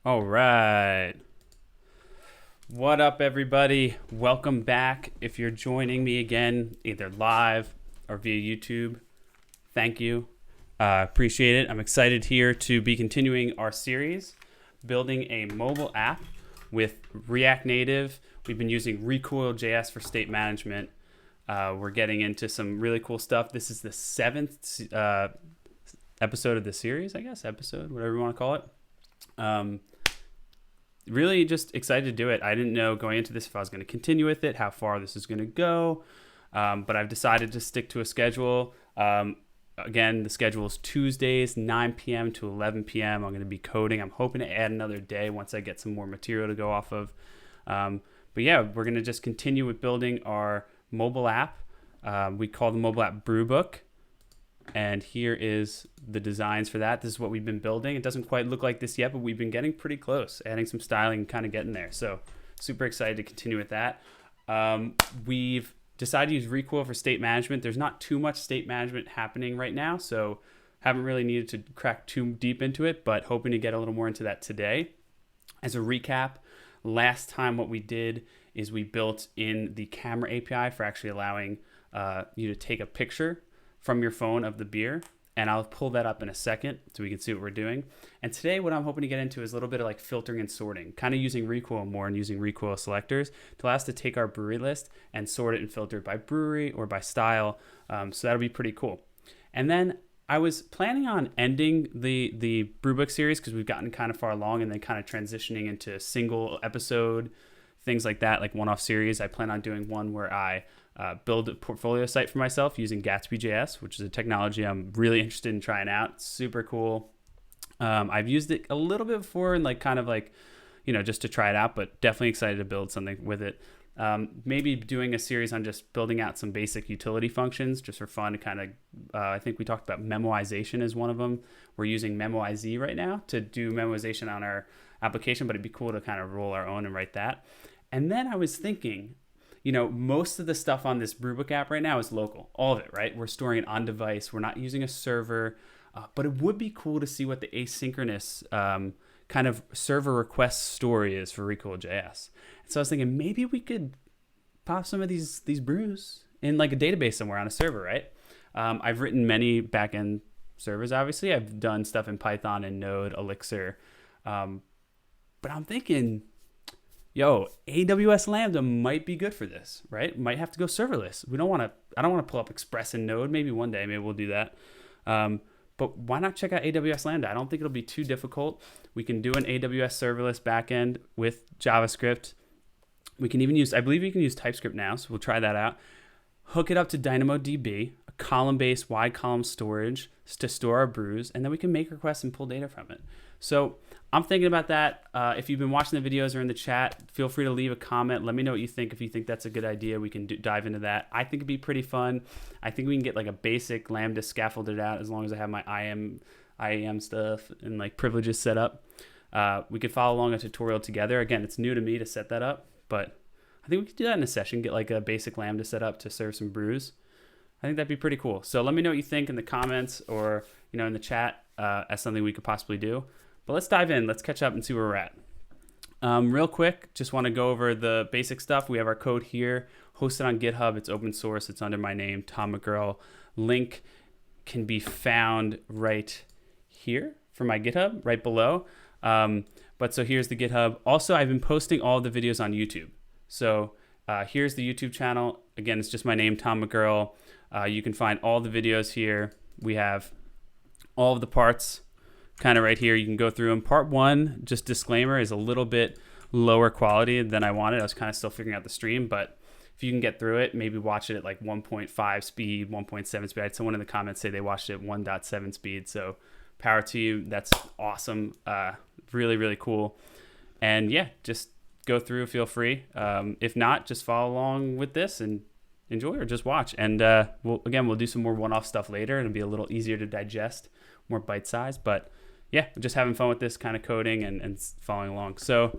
All right. What up, everybody? Welcome back. If you're joining me again, either live or via YouTube, thank you. Appreciate it. I'm excited here to be continuing our series, building a mobile app with React Native. We've been using RecoilJS for state management. We're getting into some really cool stuff. This is the seventh episode of the series, I guess. Episode, whatever you want to call it. Really just excited to do it. I didn't know going into this if I was going to continue with it, how far this is going to go, but I've decided to stick to a schedule. Again, the schedule is Tuesdays, 9 p.m. to 11 p.m. I'm going to be coding. I'm hoping to add another day once I get some more material to go off of. But yeah, we're going to just continue with building our mobile app. We call the mobile app Brewbook. And here is the designs for that. This is what we've been building. It doesn't quite look like this yet, but we've been getting pretty close, adding some styling and kind of getting there. So super excited to continue with that. We've decided to use Recoil for state management. There's not too much state management happening right now, so haven't really needed to crack too deep into it, but hoping to get a little more into that today. As a recap, last time what we did is we built in the camera API for actually allowing you to take a picture from your phone of the beer, and I'll pull that up in a second so we can see what we're doing. And today what I'm hoping to get into is a little bit of like filtering and sorting, kind of using Recoil more and using Recoil selectors to allow us to take our brewery list and sort it and filter it by brewery or by style. So that'll be pretty cool. And then I was planning on ending the Brewbook series because we've gotten kind of far along, and then kind of transitioning into single episode, things like that, like one-off series. I plan on doing one where I build a portfolio site for myself using Gatsby.js, which is a technology I'm really interested in trying out. It's super cool. I've used it a little bit before and just to try it out, but definitely excited to build something with it. Maybe doing a series on just building out some basic utility functions just for fun to kind of, I think we talked about memoization as one of them. We're using Memoiz right now to do memoization on our application, but it'd be cool to kind of roll our own and write that. And then I was thinking, most of the stuff on this Brewbook app right now is local. All of it, right? We're storing it on device. We're not using a server, but it would be cool to see what the asynchronous kind of server request story is for RecoilJS. And so I was thinking maybe we could pop some of these brews in like a database somewhere on a server, right? I've written many backend servers, obviously. I've done stuff in Python and Node, Elixir. But I'm thinking, AWS Lambda might be good for this, right? Might have to go serverless. I don't want to pull up Express in Node. Maybe one day, maybe we'll do that. But why not check out AWS Lambda? I don't think it'll be too difficult. We can do an AWS serverless backend with JavaScript. We can even I believe you can use Typescript now, so we'll try that out. Hook it up to DynamoDB, a column-based wide column storage to store our brews, and then we can make requests and pull data from it. So I'm thinking about that. If you've been watching the videos or in the chat, feel free to leave a comment. Let me know what you think. If you think that's a good idea, we can dive into that. I think it'd be pretty fun. I think we can get like a basic Lambda scaffolded out as long as I have my IAM stuff and like privileges set up. We could follow along a tutorial together. Again, it's new to me to set that up, but I think we could do that in a session, get like a basic Lambda set up to serve some brews. I think that'd be pretty cool. So let me know what you think in the comments or in the chat as something we could possibly do. But let's dive in. Let's catch up and see where we're at. Real quick, just want to go over the basic stuff. We have our code here, hosted on GitHub. It's open source. It's under my name, Tom McGurl. Link can be found right here for my GitHub, right below. But so here's the GitHub. Also, I've been posting all the videos on YouTube. So here's the YouTube channel. Again, it's just my name, Tom McGurl. You can find all the videos here. We have all of the parts kind of right here. You can go through them. Part 1, just disclaimer, is a little bit lower quality than I wanted. I was kind of still figuring out the stream, but if you can get through it, maybe watch it at like 1.5 speed, 1.7 speed. I had someone in the comments say they watched it at 1.7 speed. So power to you. That's awesome. Really, really cool. And yeah, just go through, feel free. If not, just follow along with this and enjoy or just watch. And we'll do some more one-off stuff later. It'll be a little easier to digest, more bite-sized, but yeah, just having fun with this kind of coding and following along. So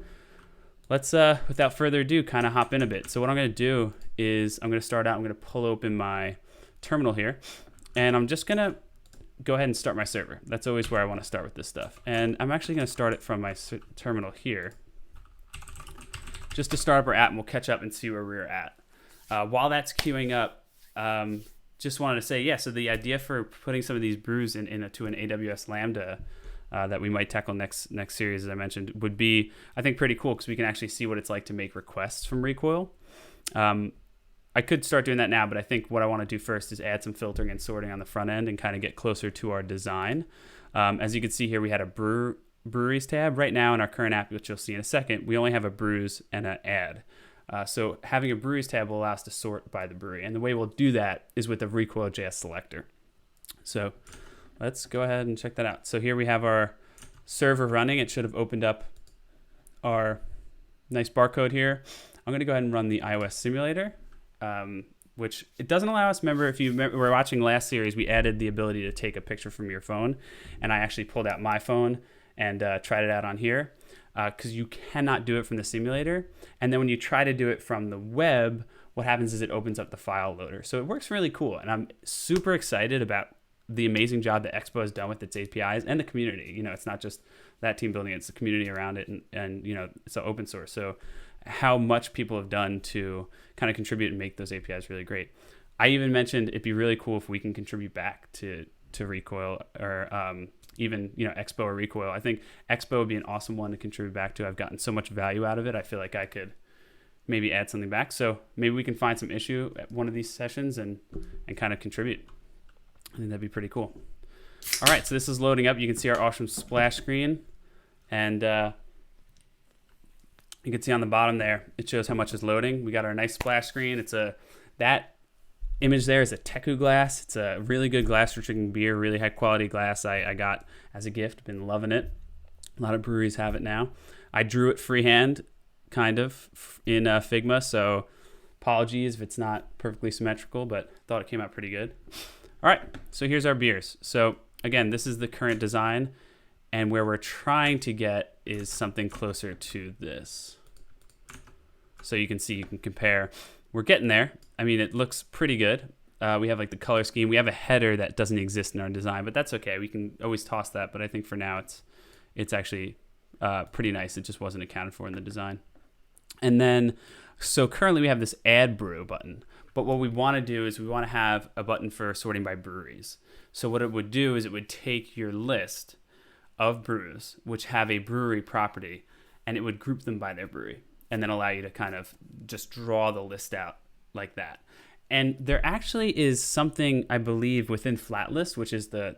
let's, without further ado, kind of hop in a bit. So what I'm going to do is I'm going to start out, I'm going to pull open my terminal here, and I'm just going to go ahead and start my server. That's always where I want to start with this stuff. And I'm actually going to start it from my terminal here, just to start up our app, and we'll catch up and see where we're at. While that's queuing up, just wanted to say, yeah, so the idea for putting some of these brews into an AWS Lambda that we might tackle next series, as I mentioned, would be, I think, pretty cool, because we can actually see what it's like to make requests from Recoil. I could start doing that now, but I think what I want to do first is add some filtering and sorting on the front end and kind of get closer to our design. As you can see here, we had a breweries tab. Right now in our current app, which you'll see in a second, we only have a brews and an add. So having a breweries tab will allow us to sort by the brewery. And the way we'll do that is with the RecoilJS selector. So let's go ahead and check that out. So here we have our server running. It should have opened up our nice barcode here. I'm going to go ahead and run the iOS simulator, which it doesn't allow us. Remember, if you were watching last series, we added the ability to take a picture from your phone. And I actually pulled out my phone and tried it out on here, because you cannot do it from the simulator. And then when you try to do it from the web, what happens is it opens up the file loader. So it works really cool. And I'm super excited about the amazing job that Expo has done with its APIs and the community. You know, it's not just that team building, it's the community around it. And you know, it's open source. So how much people have done to kind of contribute and make those APIs really great. I even mentioned it'd be really cool if we can contribute back to Recoil, or even, you know, Expo or Recoil. I think Expo would be an awesome one to contribute back to. I've gotten so much value out of it. I feel like I could maybe add something back. So maybe we can find some issue at one of these sessions and kind of contribute. I think that'd be pretty cool. All right, so this is loading up. You can see our awesome splash screen. And you can see on the bottom there, it shows how much is loading. We got our nice splash screen. That image there is a Teku glass. It's a really good glass for drinking beer, really high quality glass I got as a gift. Been loving it. A lot of breweries have it now. I drew it freehand, kind of, in Figma, so apologies if it's not perfectly symmetrical, but thought it came out pretty good. All right, so here's our beers. So again, this is the current design, and where we're trying to get is something closer to this. So you can see, you can compare. We're getting there. I mean, it looks pretty good. We have like the color scheme. We have a header that doesn't exist in our design, but that's okay. We can always toss that. But I think for now, it's actually pretty nice. It just wasn't accounted for in the design. And then, so currently we have this add brew button. But what we want to do is we want to have a button for sorting by breweries. So what it would do is it would take your list of brews, which have a brewery property, and it would group them by their brewery, and then allow you to kind of just draw the list out like that. And there actually is something, I believe, within Flatlist, which is the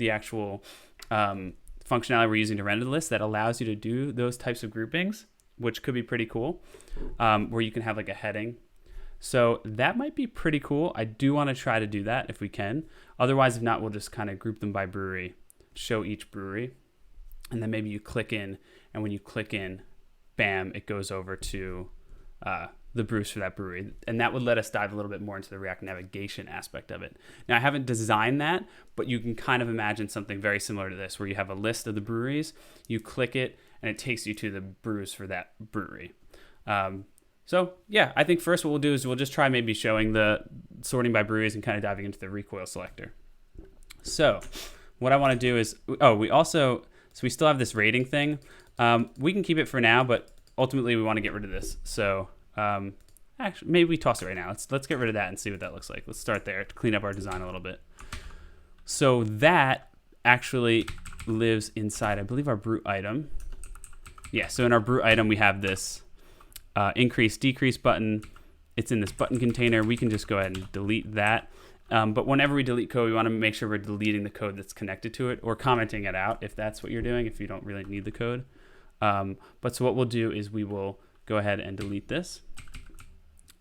actual functionality we're using to render the list, that allows you to do those types of groupings, which could be pretty cool, where you can have like a heading. So that might be pretty cool. I do want to try to do that if we can. Otherwise, if not, we'll just kind of group them by brewery, show each brewery, and then maybe you click in, and when you click in, bam, it goes over to the brews for that brewery. And that would let us dive a little bit more into the React navigation aspect of it. Now, I haven't designed that, but you can kind of imagine something very similar to this, where you have a list of the breweries, you click it, and it takes you to the brews for that brewery. So yeah, I think first what we'll do is we'll just try maybe showing the sorting by breweries and kind of diving into the recoil selector. So what I want to do is, we still have this rating thing. We can keep it for now, but ultimately we want to get rid of this. So actually, maybe we toss it right now. Let's get rid of that and see what that looks like. Let's start there to clean up our design a little bit. So that actually lives inside, I believe, our brew item. Yeah, so in our brew item, we have this increase, decrease button. It's in this button container. We can just go ahead and delete that. But whenever we delete code, we want to make sure we're deleting the code that's connected to it, or commenting it out if that's what you're doing, if you don't really need the code. But so what we'll do is we will go ahead and delete this.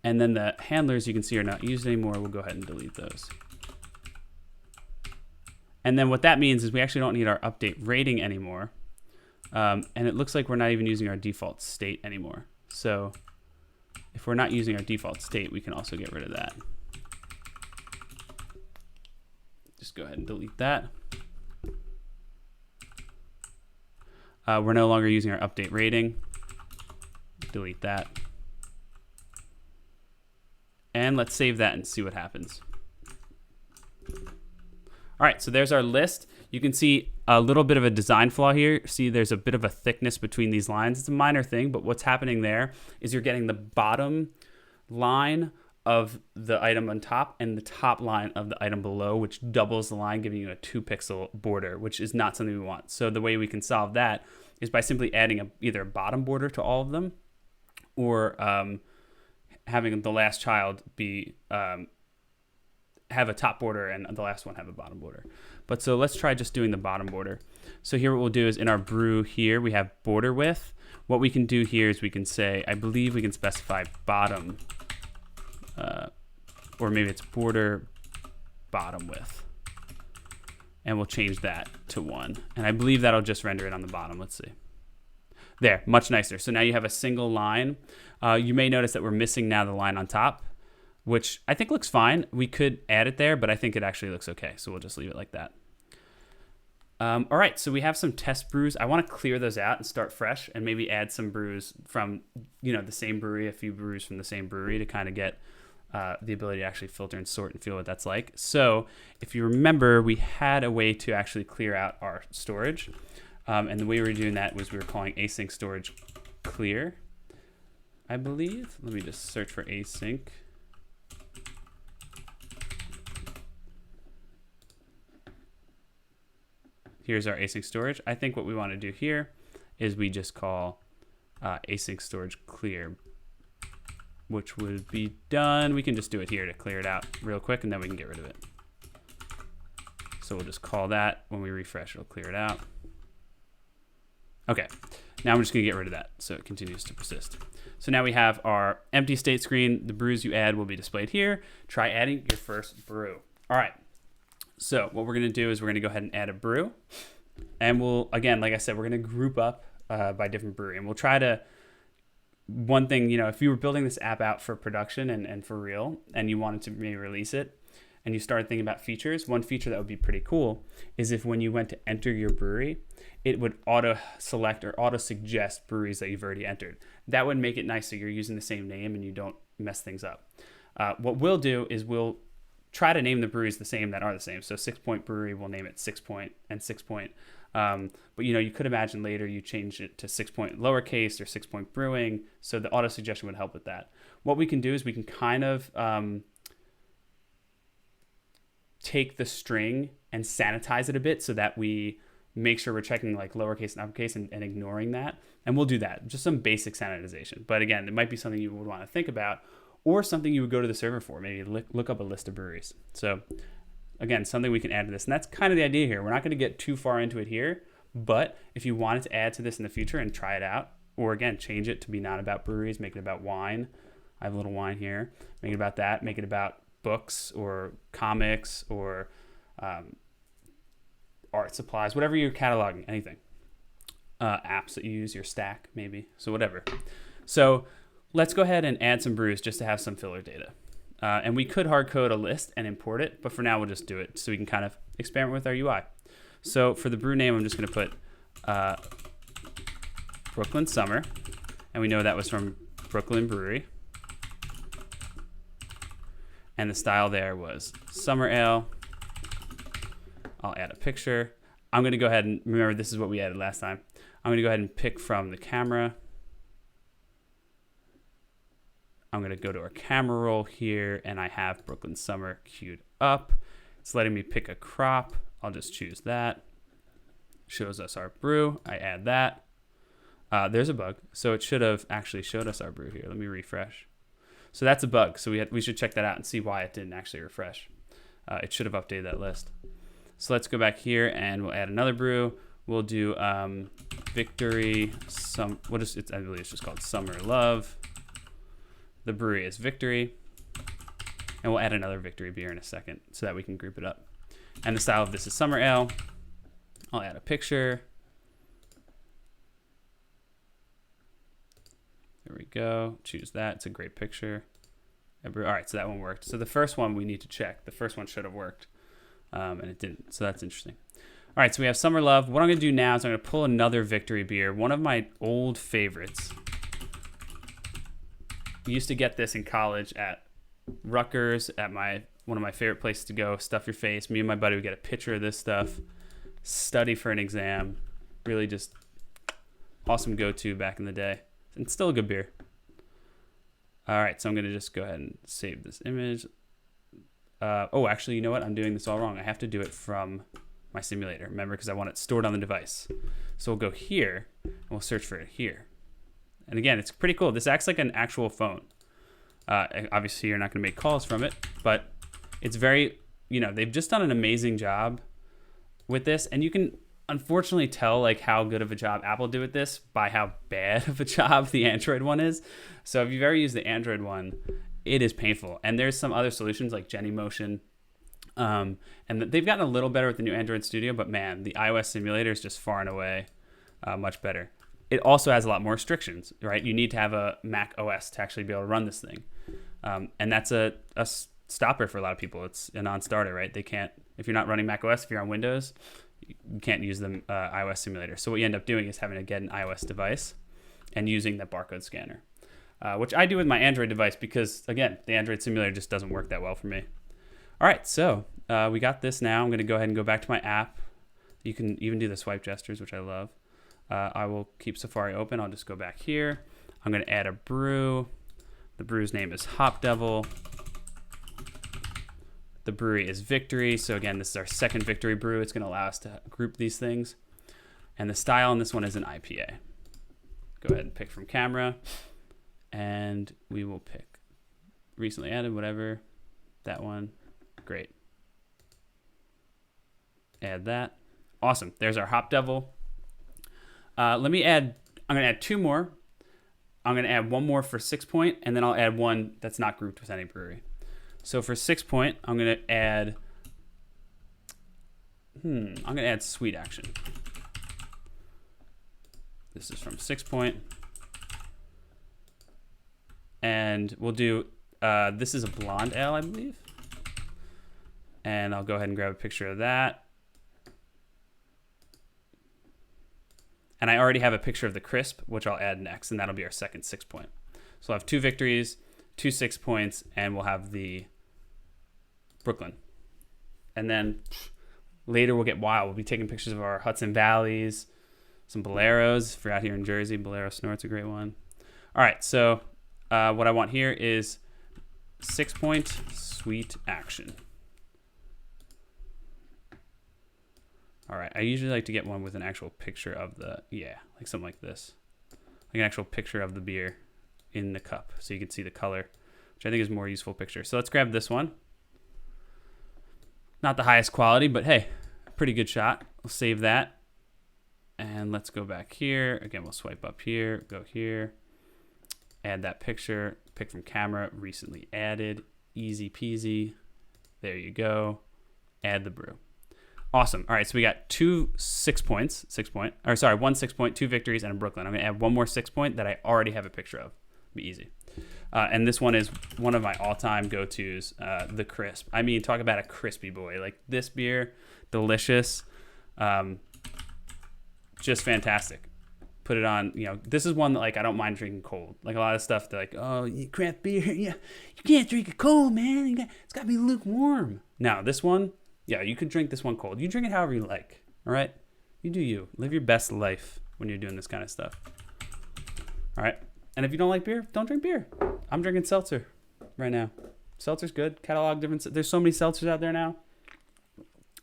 And then the handlers you can see are not used anymore. We'll go ahead and delete those. And then what that means is we actually don't need our update rating anymore. And it looks like we're not even using our default state anymore. So if we're not using our default state, we can also get rid of that. Just go ahead and delete that. We're no longer using our update rating. Delete that. And let's save that and see what happens. All right, so there's our list. You can see a little bit of a design flaw here. See, there's a bit of a thickness between these lines. It's a minor thing, but what's happening there is you're getting the bottom line of the item on top and the top line of the item below, which doubles the line, giving you a 2-pixel border, which is not something we want. So the way we can solve that is by simply adding either a bottom border to all of them, or having the last child be have a top border and the last one have a bottom border. But so let's try just doing the bottom border. So here what we'll do is in our brew here, we have border width. What we can do here is we can say, I believe we can specify bottom, or maybe it's border bottom width. And we'll change that to 1. And I believe that'll just render it on the bottom. Let's see. There, much nicer. So now you have a single line. You may notice that we're missing now the line on top, which I think looks fine. We could add it there, but I think it actually looks okay. So we'll just leave it like that. All right, so we have some test brews. I want to clear those out and start fresh and maybe add some brews from, the same brewery, a few brews from the same brewery to kind of get the ability to actually filter and sort and feel what that's like. So if you remember, we had a way to actually clear out our storage. And the way we were doing that was we were calling async storage clear, I believe. Let me just search for async. Here's our async storage. I think what we want to do here is we just call async storage clear, which would be done. We can just do it here to clear it out real quick, and then we can get rid of it. So we'll just call that. When we refresh, it'll clear it out. Okay, now I'm just gonna get rid of that so it continues to persist. So now we have our empty state screen. The brews you add will be displayed here. Try adding your first brew. All right, so what we're gonna do is we're gonna go ahead and add a brew. And we'll, again, like I said, we're gonna group up by different brewery. And we'll try to, one thing, if you were building this app out for production and for real, and you wanted to maybe release it, and you started thinking about features, one feature that would be pretty cool is if when you went to enter your brewery, it would auto-select or auto-suggest breweries that you've already entered. That would make it nice so you're using the same name and you don't mess things up. What we'll do is we'll try to name the breweries the same that are the same. So 6 Point Brewery, we'll name it 6 Point and 6 Point. But you could imagine later you change it to 6 Point lowercase or 6 Point Brewing. So the auto-suggestion would help with that. What we can do is we can kind of take the string and sanitize it a bit so that we make sure we're checking like lowercase and uppercase and ignoring that. And we'll do that, just some basic sanitization. But again, it might be something you would want to think about or something you would go to the server for, maybe look up a list of breweries. So again, something we can add to this. And that's kind of the idea here. We're not going to get too far into it here, but if you wanted to add to this in the future and try it out, or again, change it to be not about breweries, make it about wine. I have a little wine here. Make it about that. Make it about books or comics or art supplies, whatever you're cataloging, anything. Apps that you use, your stack maybe, so whatever. So let's go ahead and add some brews just to have some filler data. And we could hard code a list and import it, but for now we'll just do it so we can kind of experiment with our UI. So for the brew name, I'm just going to put Brooklyn Summer, and we know that was from Brooklyn Brewery. And the style there was Summer Ale. I'll add a picture. I'm going to go ahead and, remember this is what we added last time. I'm going to go ahead and pick from the camera. I'm going to go to our camera roll here, and I have Brooklyn Summer queued up. It's letting me pick a crop. I'll just choose that. Shows us our brew. I add that. There's a bug. So it should have actually showed us our brew here. Let me refresh. So that's a bug. So we should check that out and see why it didn't actually refresh. It should have updated that list. So let's go back here and we'll add another brew. We'll do Victory. I believe it's just called Summer Love. The brewery is Victory. And we'll add another Victory beer in a second so that we can group it up. And the style of this is Summer Ale. I'll add a picture. There we go. Choose that. It's a great picture. All right, so that one worked. So the first one we need to check. The first one should have worked, and it didn't. So that's interesting. All right, so we have Summer Love. What I'm going to do now is I'm going to pull another Victory beer, one of my old favorites. I used to get this in college at Rutgers at my one of my favorite places to go. Stuff your face. Me and my buddy would get a picture of this stuff, study for an exam. Really just awesome go-to back in the day. And still a good beer. All right, so I'm going to just go ahead and save this image. Oh, actually, you know what? I'm doing this all wrong. I have to do it from my simulator, remember, because I want it stored on the device. So we'll go here, and we'll search for it here. And again, it's pretty cool. This acts like an actual phone. Obviously, you're not going to make calls from it, but it's very, they've just done an amazing job with this. And you can unfortunately tell like how good of a job Apple did with this by how bad of a job the Android one is. So if you've ever used the Android one, it is painful. And there's some other solutions like Genymotion. And they've gotten a little better with the new Android Studio, but man, the iOS simulator is just far and away much better. It also has a lot more restrictions, right? You need to have a Mac OS to actually be able to run this thing. And that's a stopper for a lot of people. It's a non-starter, right? They can't, if you're not running Mac OS, if you're on Windows, you can't use the iOS simulator. So what you end up doing is having to get an iOS device and using that barcode scanner, which I do with my Android device because, again, the Android simulator just doesn't work that well for me. All right, so we got this now. I'm going to go ahead and go back to my app. You can even do the swipe gestures, which I love. I will keep Safari open. I'll just go back here. I'm going to add a brew. The brew's name is Hop Devil. The brewery is Victory. So again, this is our second Victory brew. It's going to allow us to group these things. And the style on this one is an IPA. Go ahead and pick from camera. And we will pick recently added, whatever. That one. Great. Add that. Awesome. There's our Hop Devil. I'm going to add two more. I'm going to add one more for 6 Point, and then I'll add one that's not grouped with any brewery. So for 6 Point, I'm going to add Sweet Action. This is from 6 Point. And we'll do, this is a blonde ale, I believe. And I'll go ahead and grab a picture of that. And I already have a picture of the crisp, which I'll add next, and that'll be our second 6 Point. So I'll have 2 Victories, 2 6 Points, and we'll have the Brooklyn. And then later we'll get wild. We'll be taking pictures of our Hudson Valleys, some Boleros. If you're out here in Jersey, Bolero Snort's a great one. All right, so what I want here is 6 Point Sweet Action. All right, I usually like to get one with an actual picture of like something like this. Like an actual picture of the beer in the cup so you can see the color, which I think is a more useful picture. So let's grab this one. Not the highest quality, but hey, pretty good shot. We'll save that. And let's go back here. Again, we'll swipe up here, go here, add that picture, pick from camera, recently added, easy peasy. There you go. Add the brew. Awesome. All right, so we got 2 6 Points, 1 6 Point, 2 Victories, and a Brooklyn. I'm going to add one more 6 Point that I already have a picture of. Be easy. And this one is one of my all-time go-tos, the Crisp. I mean, talk about a crispy boy. Like this beer, delicious, just fantastic. Put it on, this is one that like I don't mind drinking cold. Like a lot of stuff, they're like, oh, craft beer, yeah, you can't drink it cold, man. It's got to be lukewarm. Now, this one, yeah, you could drink this one cold. You drink it however you like, all right? You do you. Live your best life when you're doing this kind of stuff. All right? And if you don't like beer, don't drink beer. I'm drinking seltzer right now. Seltzer's good. Catalog different. There's so many seltzers out there now.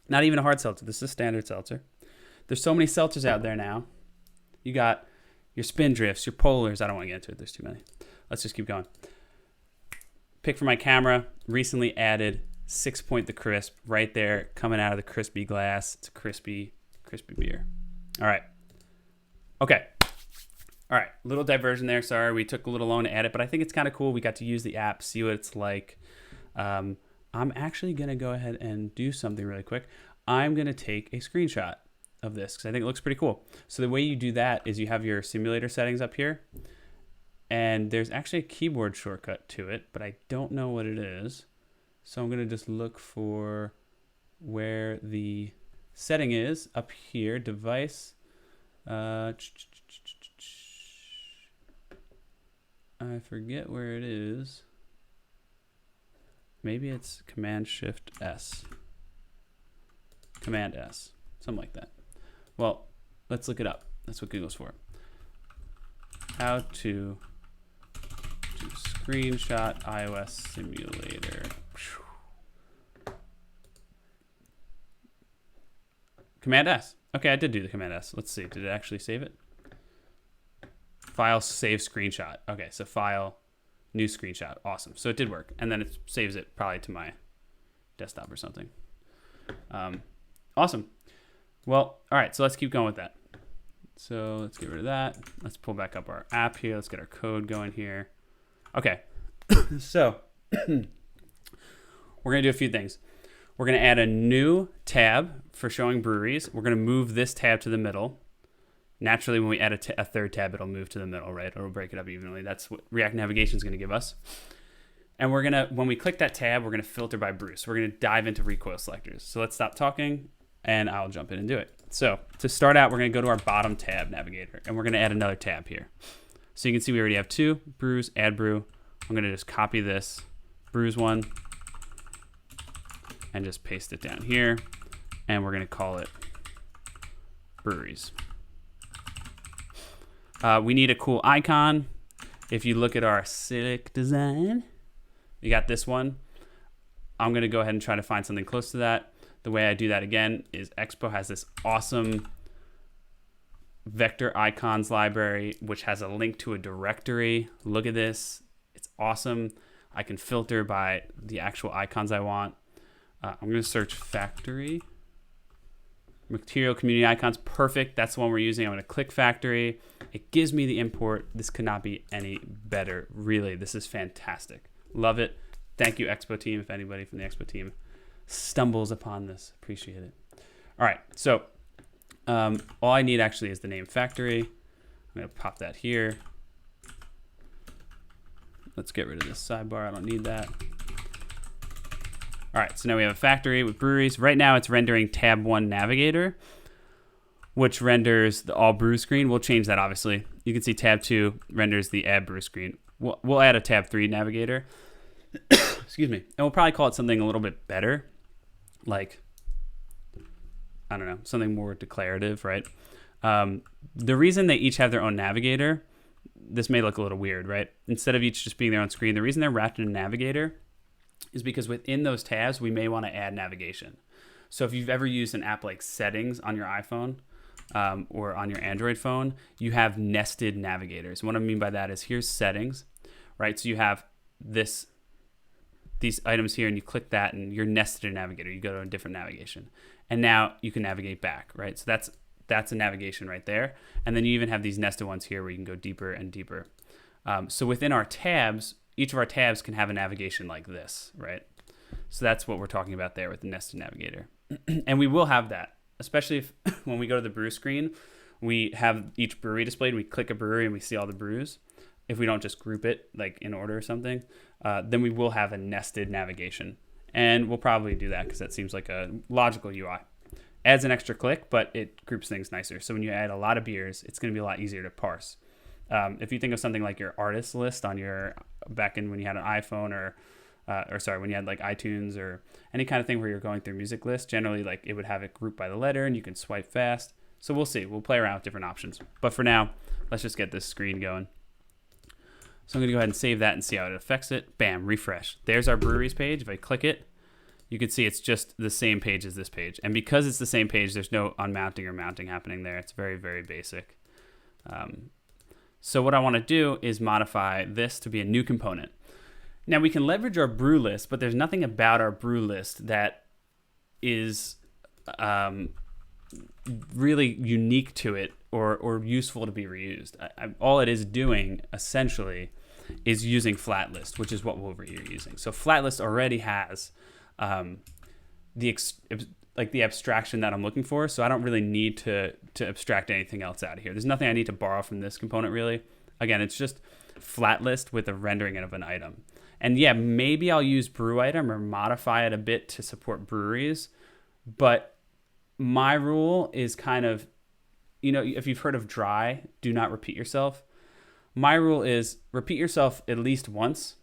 Not even a hard seltzer. This is a standard seltzer. There's so many seltzers out there now. You got your Spindrifts, your Polars. I don't want to get into it. There's too many. Let's just keep going. Pick for my camera. Recently added 6 Point the Crisp right there, coming out of the crispy glass. It's a crispy beer. All right. Okay. All right. Little diversion there. Sorry, we took a little long to add it, but I think it's kind of cool. We got to use the app, see what it's like. I'm actually going to go ahead and do something really quick. I'm going to take a screenshot of this because I think it looks pretty cool. So the way you do that is you have your simulator settings up here, and there's actually a keyboard shortcut to it, but I don't know what it is. So I'm going to just look for where the setting is up here, device. I forget where it is. Maybe it's Command Shift S. Command S. Something like that. Well, let's look it up. That's what Google's for. How to screenshot iOS simulator. Command S. Okay, I did do the Command S. Let's see. Did it actually save it? File, save screenshot. Okay, so file, new screenshot. Awesome. So it did work. And then it saves it probably to my desktop or something. Awesome. Well, all right, so let's keep going with that. So let's get rid of that. Let's pull back up our app here. Let's get our code going here. Okay, so we're going to do a few things. We're going to add a new tab for showing breweries. We're going to move this tab to the middle. Naturally, when we add a third tab, it'll move to the middle, right? It'll break it up evenly. That's what React Navigation is going to give us. And we're going to, when we click that tab, we're going to filter by brew. So we're going to dive into recoil selectors. So let's stop talking, and I'll jump in and do it. So to start out, we're going to go to our bottom tab navigator, and we're going to add another tab here. So you can see we already have two, brews, add brew. I'm going to just copy this brews one and just paste it down here. And we're going to call it breweries. We need a cool icon. If you look at our Civic design, you got this one. I'm going to go ahead and try to find something close to that. The way I do that again is Expo has this awesome vector icons library, which has a link to a directory. Look at this. It's awesome. I can filter by the actual icons I want. I'm going to search factory. Material community icons. Perfect. That's the one we're using. I'm going to click factory. It gives me the import. This could not be any better. Really, this is fantastic. Love it. Thank you, Expo team. If anybody from the Expo team stumbles upon this, appreciate it. All right. So all I need actually is the name factory. I'm going to pop that here. Let's get rid of this sidebar. I don't need that. All right, so now we have a factory with breweries. Right now it's rendering tab 1 Navigator, which renders the all brew screen. We'll change that, obviously. You can see tab 2 renders the add brew screen. We'll add a tab 3 Navigator. Excuse me. And we'll probably call it something a little bit better, like, I don't know, something more declarative, right? The reason they each have their own Navigator, this may look a little weird, right? Instead of each just being their own screen, the reason they're wrapped in a Navigator is because within those tabs, we may want to add navigation. So if you've ever used an app like Settings on your iPhone or on your Android phone, you have nested navigators. And what I mean by that is here's Settings, right? So you have these items here, and you click that, and you're nested in Navigator. You go to a different navigation. And now you can navigate back, right? So that's a navigation right there. And then you even have these nested ones here where you can go deeper and deeper. So within our tabs, each of our tabs can have a navigation like this, right? So that's what we're talking about there with the nested navigator. And we will have that, especially if when we go to the brew screen, we have each brewery displayed. We click a brewery and we see all the brews. If we don't just group it like in order or something, then we will have a nested navigation. And we'll probably do that because that seems like a logical UI. Adds an extra click, but it groups things nicer. So when you add a lot of beers, it's going to be a lot easier to parse. If you think of something like your artist list on your back in when you had an iPhone when you had like iTunes or any kind of thing where you're going through music lists, generally like it would have it grouped by the letter and you can swipe fast. So we'll see. We'll play around with different options. But for now, let's just get this screen going. So I'm going to go ahead and save that and see how it affects it. Bam, refresh. There's our breweries page. If I click it, you can see it's just the same page as this page. And because it's the same page, there's no unmounting or mounting happening there. It's very, very basic. So what I want to do is modify this to be a new component. Now we can leverage our brew list, but there's nothing about our brew list that is really unique to it or useful to be reused. All it is doing essentially is using flat list, which is what we're using. So flat list already has the abstraction that I'm looking for, so I don't really need to abstract anything else out of here. There's nothing I need to borrow from this component really. Again, it's just flat list with a rendering of an item. And yeah, maybe I'll use brew item or modify it a bit to support breweries, but my rule is kind of, if you've heard of dry, do not repeat yourself. My rule is repeat yourself at least once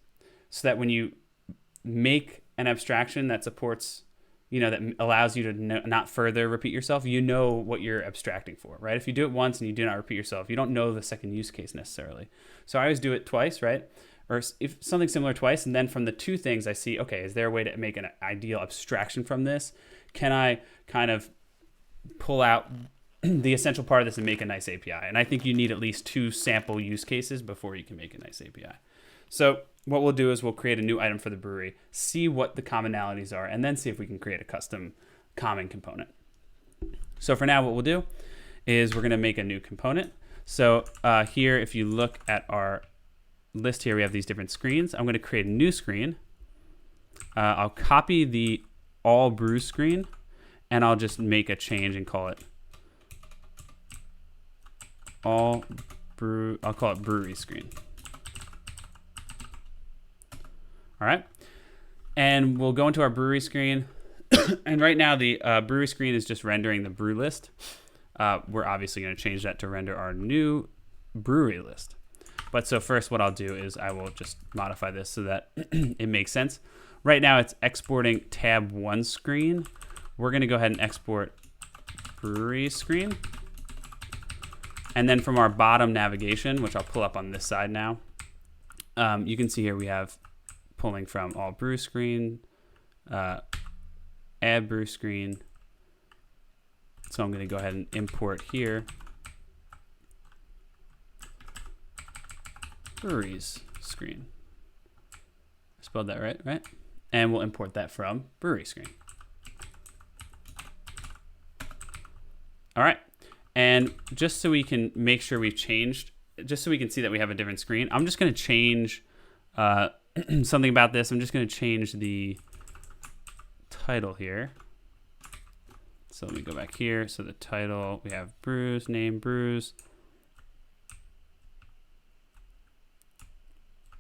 so that when you make an abstraction that supports, that allows you to not further repeat yourself, you know what you're abstracting for, right? If you do it once and you do not repeat yourself, you don't know the second use case necessarily. So I always do it twice, right? Or if something similar twice, and then from the two things I see, okay, is there a way to make an ideal abstraction from this? Can I kind of pull out the essential part of this and make a nice API? And I think you need at least 2 sample use cases before you can make a nice API. So what we'll do is we'll create a new item for the brewery, see what the commonalities are, and then see if we can create a custom common component. So for now, what we'll do is we're going to make a new component. So here, if you look at our list here, we have these different screens. I'm going to create a new screen. I'll copy the all brew screen, and I'll just make a change and call it all brew. I'll call it brewery screen. All right, and we'll go into our brewery screen. And right now the brewery screen is just rendering the brew list. We're obviously going to change that to render our new brewery list. But so first what I'll do is I will just modify this so that it makes sense. Right now it's exporting tab 1 screen. We're going to go ahead and export brewery screen. And then from our bottom navigation, which I'll pull up on this side now, you can see here we have pulling from all brew screen, add brew screen. So I'm going to go ahead and import here breweries screen. I spelled that right? And we'll import that from brewery screen. All right. And just so we can make sure we've changed, just so we can see that we have a different screen, I'm just going to change something about this. I'm just going to change the title here. So let me go back here. So the title, we have brews, name brews,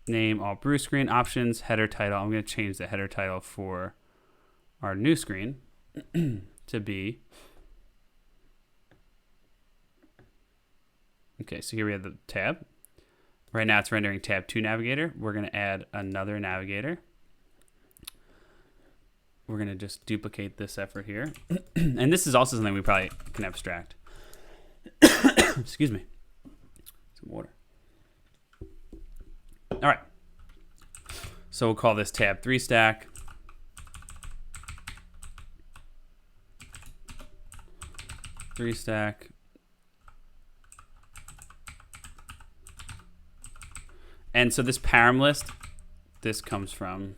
name all brew screen, options, header title. I'm going to change the header title for our new screen to be, okay, so here we have the tab. Right now it's rendering tab 2 navigator. We're going to add another navigator. We're going to just duplicate this effort here. And this is also something we probably can abstract. Excuse me. Some water. All right. So we'll call this tab 3 stack. Three stack. And so this param list, this comes from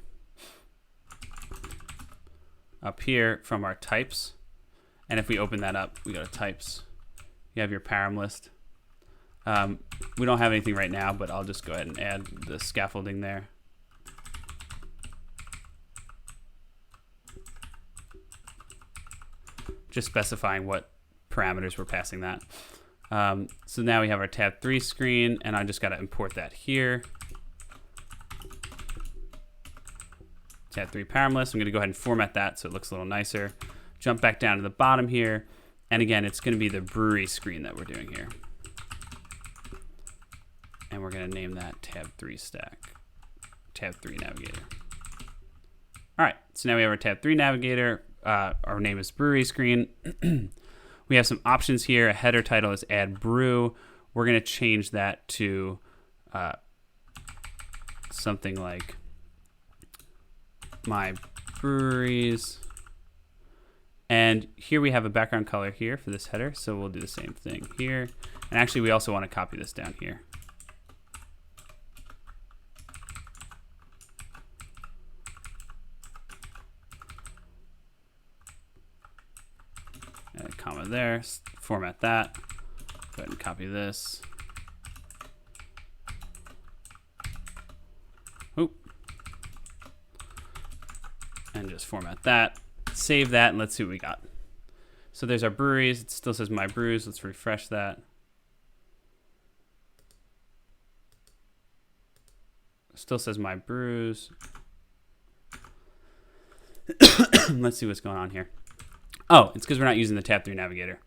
up here from our types. And if we open that up, we go to types. You have your param list. We don't have anything right now, but I'll just go ahead and add the scaffolding there. Just specifying what parameters we're passing that. So now we have our tab 3 screen, and I just got to import that here. Tab 3 param list. I'm going to go ahead and format that so it looks a little nicer. Jump back down to the bottom here, and again, it's going to be the brewery screen that we're doing here. And we're going to name that tab 3 stack, tab 3 navigator. All right, so now we have our tab 3 navigator. Our name is brewery screen. We have some options here. A header title is add brew. We're going to change that to something like my breweries. And here we have a background color here for this header. So we'll do the same thing here. And actually, we also want to copy this down here. Add a comma there, format that. Go ahead and copy this. Oop. And just format that. Save that, and let's see what we got. So there's our breweries. It still says my brews. Let's refresh that. Still says my brews. Let's see what's going on here. Oh, it's because we're not using the tab 3 navigator.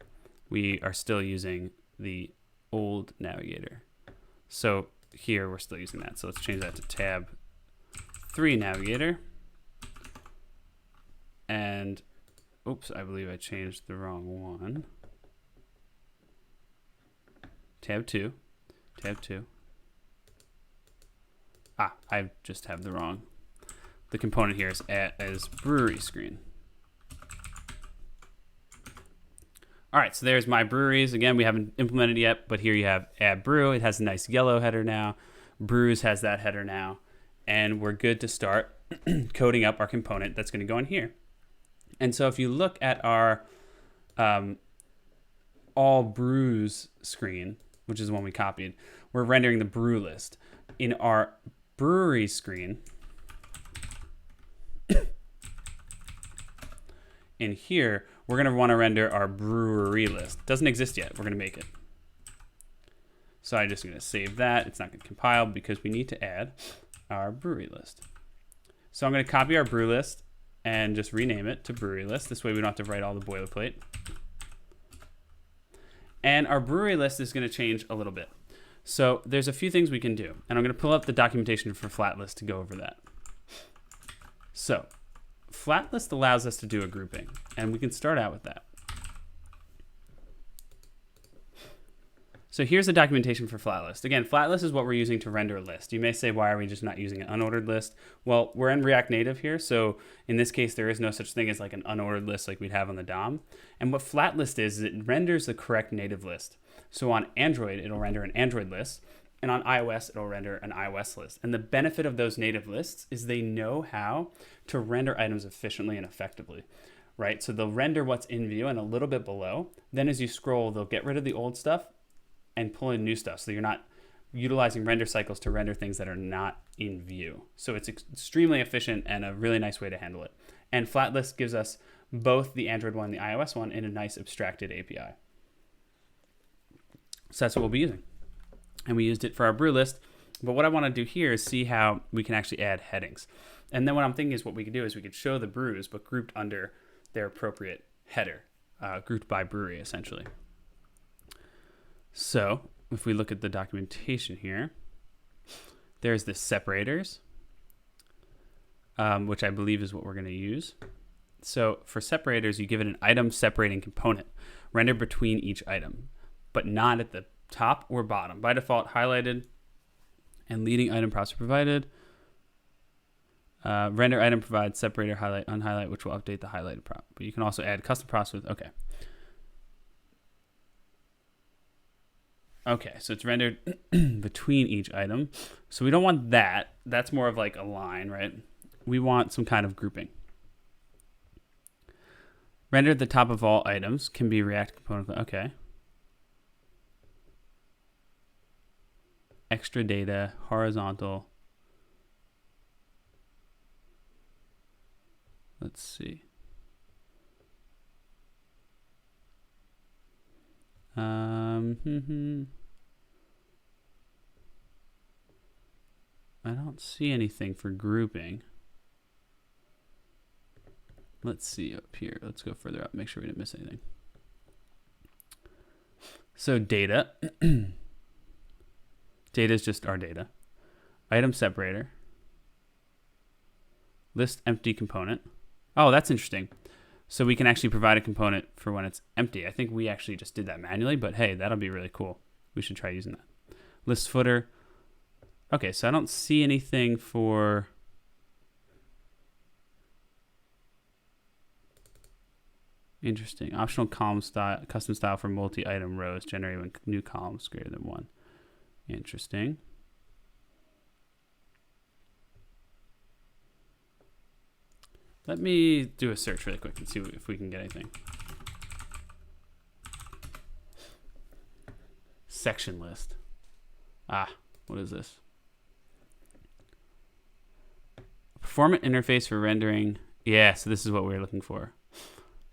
We are still using the old navigator. So here we're still using that. So let's change that to tab 3 navigator. And oops, I believe I changed the wrong one. Tab 2. I just have the wrong. The component here is as brewery screen. All right, so there's my breweries. Again, we haven't implemented it yet, but here you have add brew. It has a nice yellow header now. Brews has that header now. And we're good to start coding up our component that's going to go in here. And so if you look at our all brews screen, which is the one we copied, we're rendering the brew list. In our brewery screen, in here, we're going to want to render our brewery list. Doesn't exist yet. We're going to make it. So I'm just going to save that. It's not going to compile because we need to add our brewery list. So I'm going to copy our brew list and just rename it to brewery list. This way we don't have to write all the boilerplate. And our brewery list is going to change a little bit. So there's a few things we can do. And I'm going to pull up the documentation for Flatlist to go over that. So Flatlist allows us to do a grouping. And we can start out with that. So here's the documentation for Flatlist. Again, Flatlist is what we're using to render a list. You may say, why are we just not using an unordered list? Well, we're in React Native here. So in this case, there is no such thing as like an unordered list like we'd have on the DOM. And what Flatlist is it renders the correct native list. So on Android, it'll render an Android list. And on iOS, it'll render an iOS list. And the benefit of those native lists is they know how to render items efficiently and effectively, right? So they'll render what's in view and a little bit below. Then as you scroll, they'll get rid of the old stuff and pull in new stuff. So you're not utilizing render cycles to render things that are not in view. So it's extremely efficient and a really nice way to handle it. And Flatlist gives us both the Android one and the iOS one in a nice abstracted API. So that's what we'll be using. And we used it for our brew list. But what I want to do here is see how we can actually add headings. And then what I'm thinking is what we could do is we could show the brews, but grouped under their appropriate header, grouped by brewery, essentially. So if we look at the documentation here, there's the separators, which I believe is what we're going to use. So for separators, you give it an item separating component, rendered between each item, but not at the top or bottom. By default, highlighted and leading item process provided. Render item provides separator highlight unhighlight, which will update the highlighted prop. But you can also add custom process with, okay. Okay, so it's rendered between each item. So we don't want that. That's more of like a line, right? We want some kind of grouping. Rendered at the top of all items can be React component. Okay. Extra data, horizontal. Let's see. I don't see anything for grouping. Let's see up here. Let's go further up, make sure we didn't miss anything. So data. Data is just our data. Item separator. List empty component. Oh, that's interesting. So we can actually provide a component for when it's empty. I think we actually just did that manually, but hey, that'll be really cool. We should try using that. List footer. Okay, so I don't see anything for... Interesting. Optional column style, custom style for multi-item rows generated when new columns greater than one. Interesting. Let me do a search really quick and see if we can get anything. Section list. Ah, what is this? Performant interface for rendering. Yeah, so this is what we're looking for.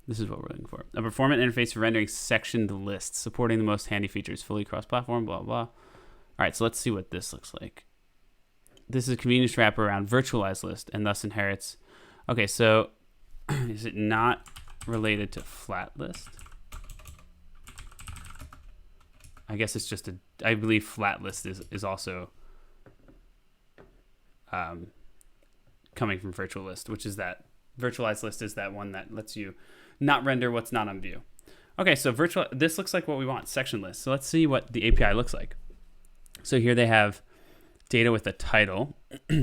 This is what we're looking for. A performant interface for rendering sectioned lists, supporting the most handy features, fully cross-platform, blah, blah. All right, so let's see what this looks like. This is a convenience wrapper around virtualized list and thus inherits. Okay, so is it not related to flat list? I guess it's just I believe flat list is also coming from virtual list, which is that Virtualized list is that one that lets you not render what's not on view. Okay, so this looks like what we want, section list. So let's see what the API looks like. So here they have data with a title.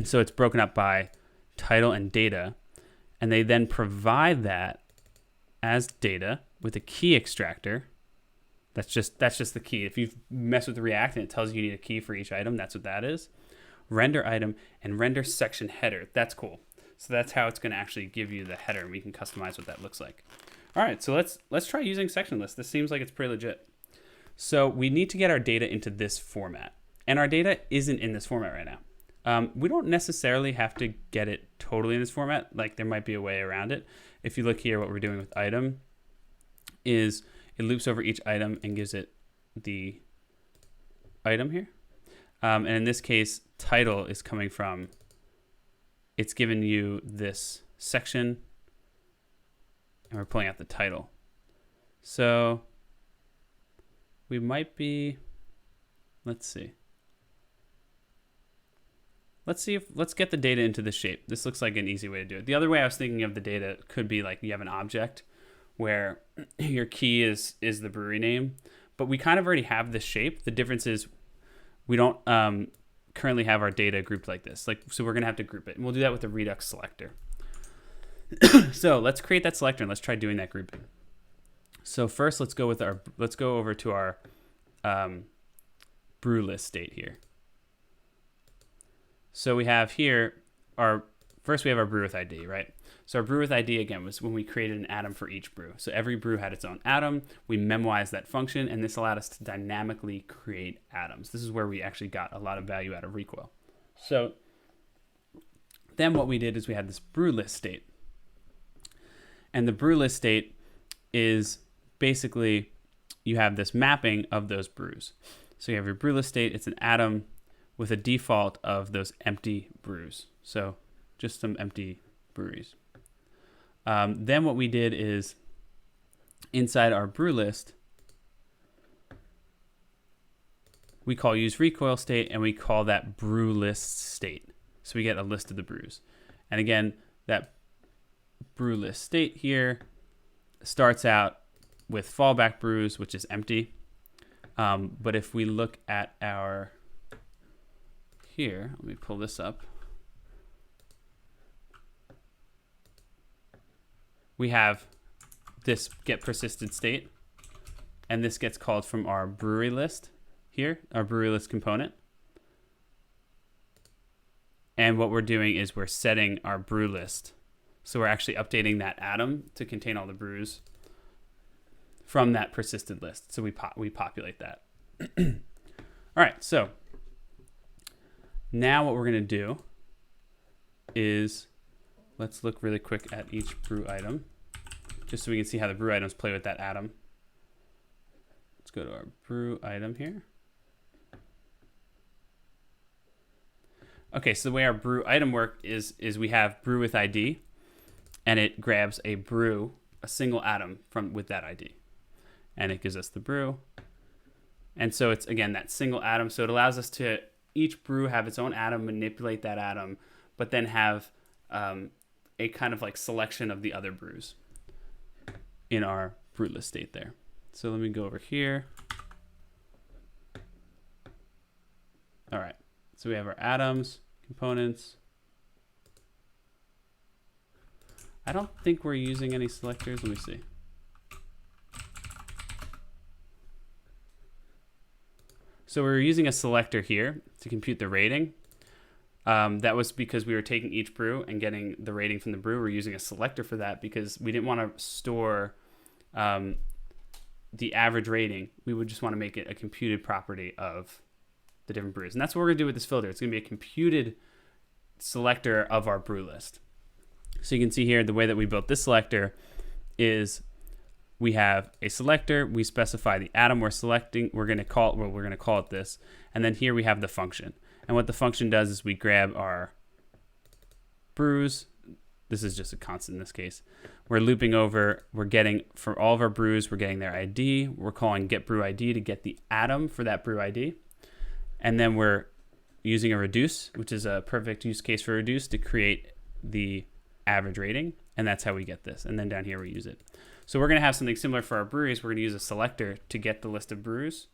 So it's broken up by title and data. And they then provide that as data with a key extractor. That's just the key. If you mess with React and it tells you need a key for each item, that's what that is. Render item and render section header. That's cool. So that's how it's going to actually give you the header, and we can customize what that looks like. All right, so let's try using section list. This seems like it's pretty legit. So we need to get our data into this format, and our data isn't in this format right now. We don't necessarily have to get it totally in this format. Like, there might be a way around it. If you look here, what we're doing with item is it loops over each item and gives it the item here. And in this case, title is coming from, it's given you this section, and we're pulling out the title. So we might be, let's get the data into this shape. This looks like an easy way to do it. The other way I was thinking of the data could be like you have an object where your key is the brewery name, but we kind of already have this shape. The difference is we don't currently have our data grouped like this. So we're gonna have to group it, and we'll do that with the Redux selector. So let's create that selector and let's try doing that grouping. So first, let's go over to our brew list state here. So we have here first we have our brew with ID, right? So our brew with ID, again, was when we created an atom for each brew. So every brew had its own atom. We memoized that function, and this allowed us to dynamically create atoms. This is where we actually got a lot of value out of Recoil. So then what we did is we had this brew list state. And the brew list state is basically you have this mapping of those brews. So you have your brew list state. It's an atom with a default of those empty brews. So just some empty breweries. Then what we did is inside our brew list, we call use recoil state, and we call that brew list state. So we get a list of the brews. And again, that brew list state here starts out with fallback brews, which is empty. But if we look at our here, let me pull this up. We have this get persisted state, and this gets called from our brewery list here, our brewery list component. And what we're doing is we're setting our brew list. So we're actually updating that atom to contain all the brews from that persisted list. So we populate that. All right, so now what we're going to do is let's look really quick at each brew item, just so we can see how the brew items play with that atom. Let's go to our brew item here. Okay, so the way our brew item work is we have brew with ID, and it grabs a brew, a single atom with that ID, and it gives us the brew. And so it's, again, that single atom. So it allows us to, each brew have its own atom, manipulate that atom, but then have a kind of like selection of the other brews in our brew list state there. So let me go over here. All right, so we have our atoms, components. I don't think we're using any selectors. Let me see. So we're using a selector here to compute the rating. That was because we were taking each brew and getting the rating from the brew. We're using a selector for that because we didn't want to store the average rating. We would just want to make it a computed property of the different brews. And that's what we're going to do with this filter. It's going to be a computed selector of our brew list. So you can see here the way that we built this selector is we have a selector, we specify the atom we're selecting, we're going to call it this, and then here we have the function. And what the function does is we grab our brews. This is just a constant in this case. We're looping over, we're getting, for all of our brews, we're getting their ID. We're calling get brew ID to get the atom for that brew ID. And then we're using a reduce, which is a perfect use case for reduce, to create the average rating, and that's how we get this. And then down here we use it. So we're going to have something similar for our breweries. We're going to use a selector to get the list of brews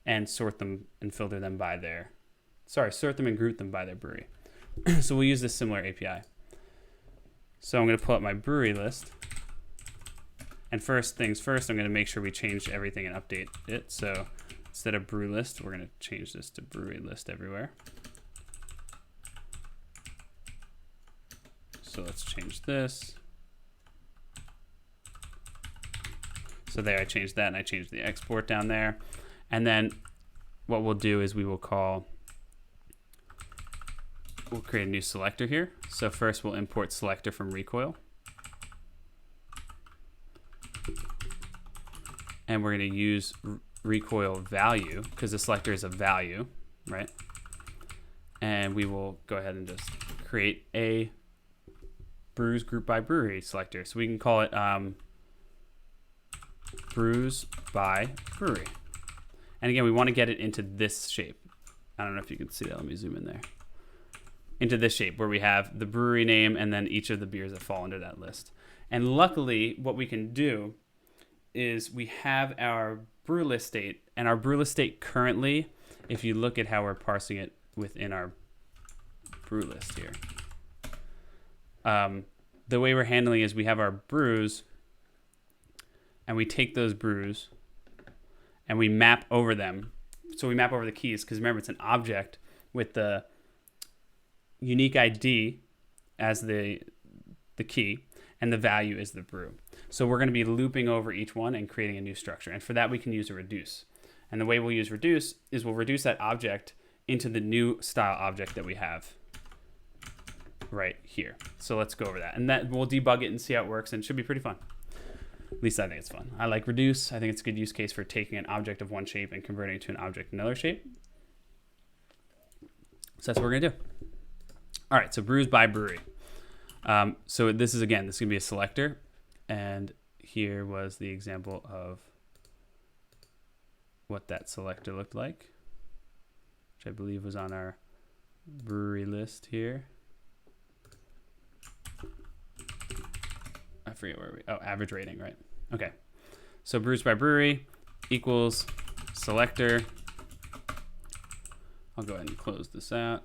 and sort them and filter them by their, sort them and group them by their brewery. So we'll use this similar API. So I'm going to pull up my brewery list. And first things first, I'm going to make sure we change everything and update it. So instead of brew list, we're going to change this to brewery list everywhere. So let's change this. So there, I changed that, and I changed the export down there. And then what we'll do is we'll create a new selector here. So first we'll import selector from Recoil. And we're going to use Recoil value because the selector is a value, right? And we will go ahead and just create a brews group by brewery selector. So we can call it brews by brewery. And again, we want to get it into this shape. I don't know if you can see that. Let me zoom in there. Into this shape where we have the brewery name and then each of the beers that fall under that list. And luckily, what we can do is we have our brew list state. And our brew list state currently, if you look at how we're parsing it within our brew list here, the way we're handling is we have our brews, and we take those brews and we map over them. So we map over the keys because remember, it's an object with the unique ID as the key, and the value is the brew. So we're going to be looping over each one and creating a new structure. And for that, we can use a reduce. And the way we'll use reduce is we'll reduce that object into the new style object that we have right here. So let's go over that. And that we'll debug it and see how it works, and it should be pretty fun. At least I think it's fun. I like reduce. I think it's a good use case for taking an object of one shape and converting it to an object in another shape. So that's what we're going to do. All right, so brews by brewery. So this is going to be a selector. And here was the example of what that selector looked like, which I believe was on our brewery list here. I forget where average rating, right? Okay. So brews by brewery equals selector. I'll go ahead and close this out.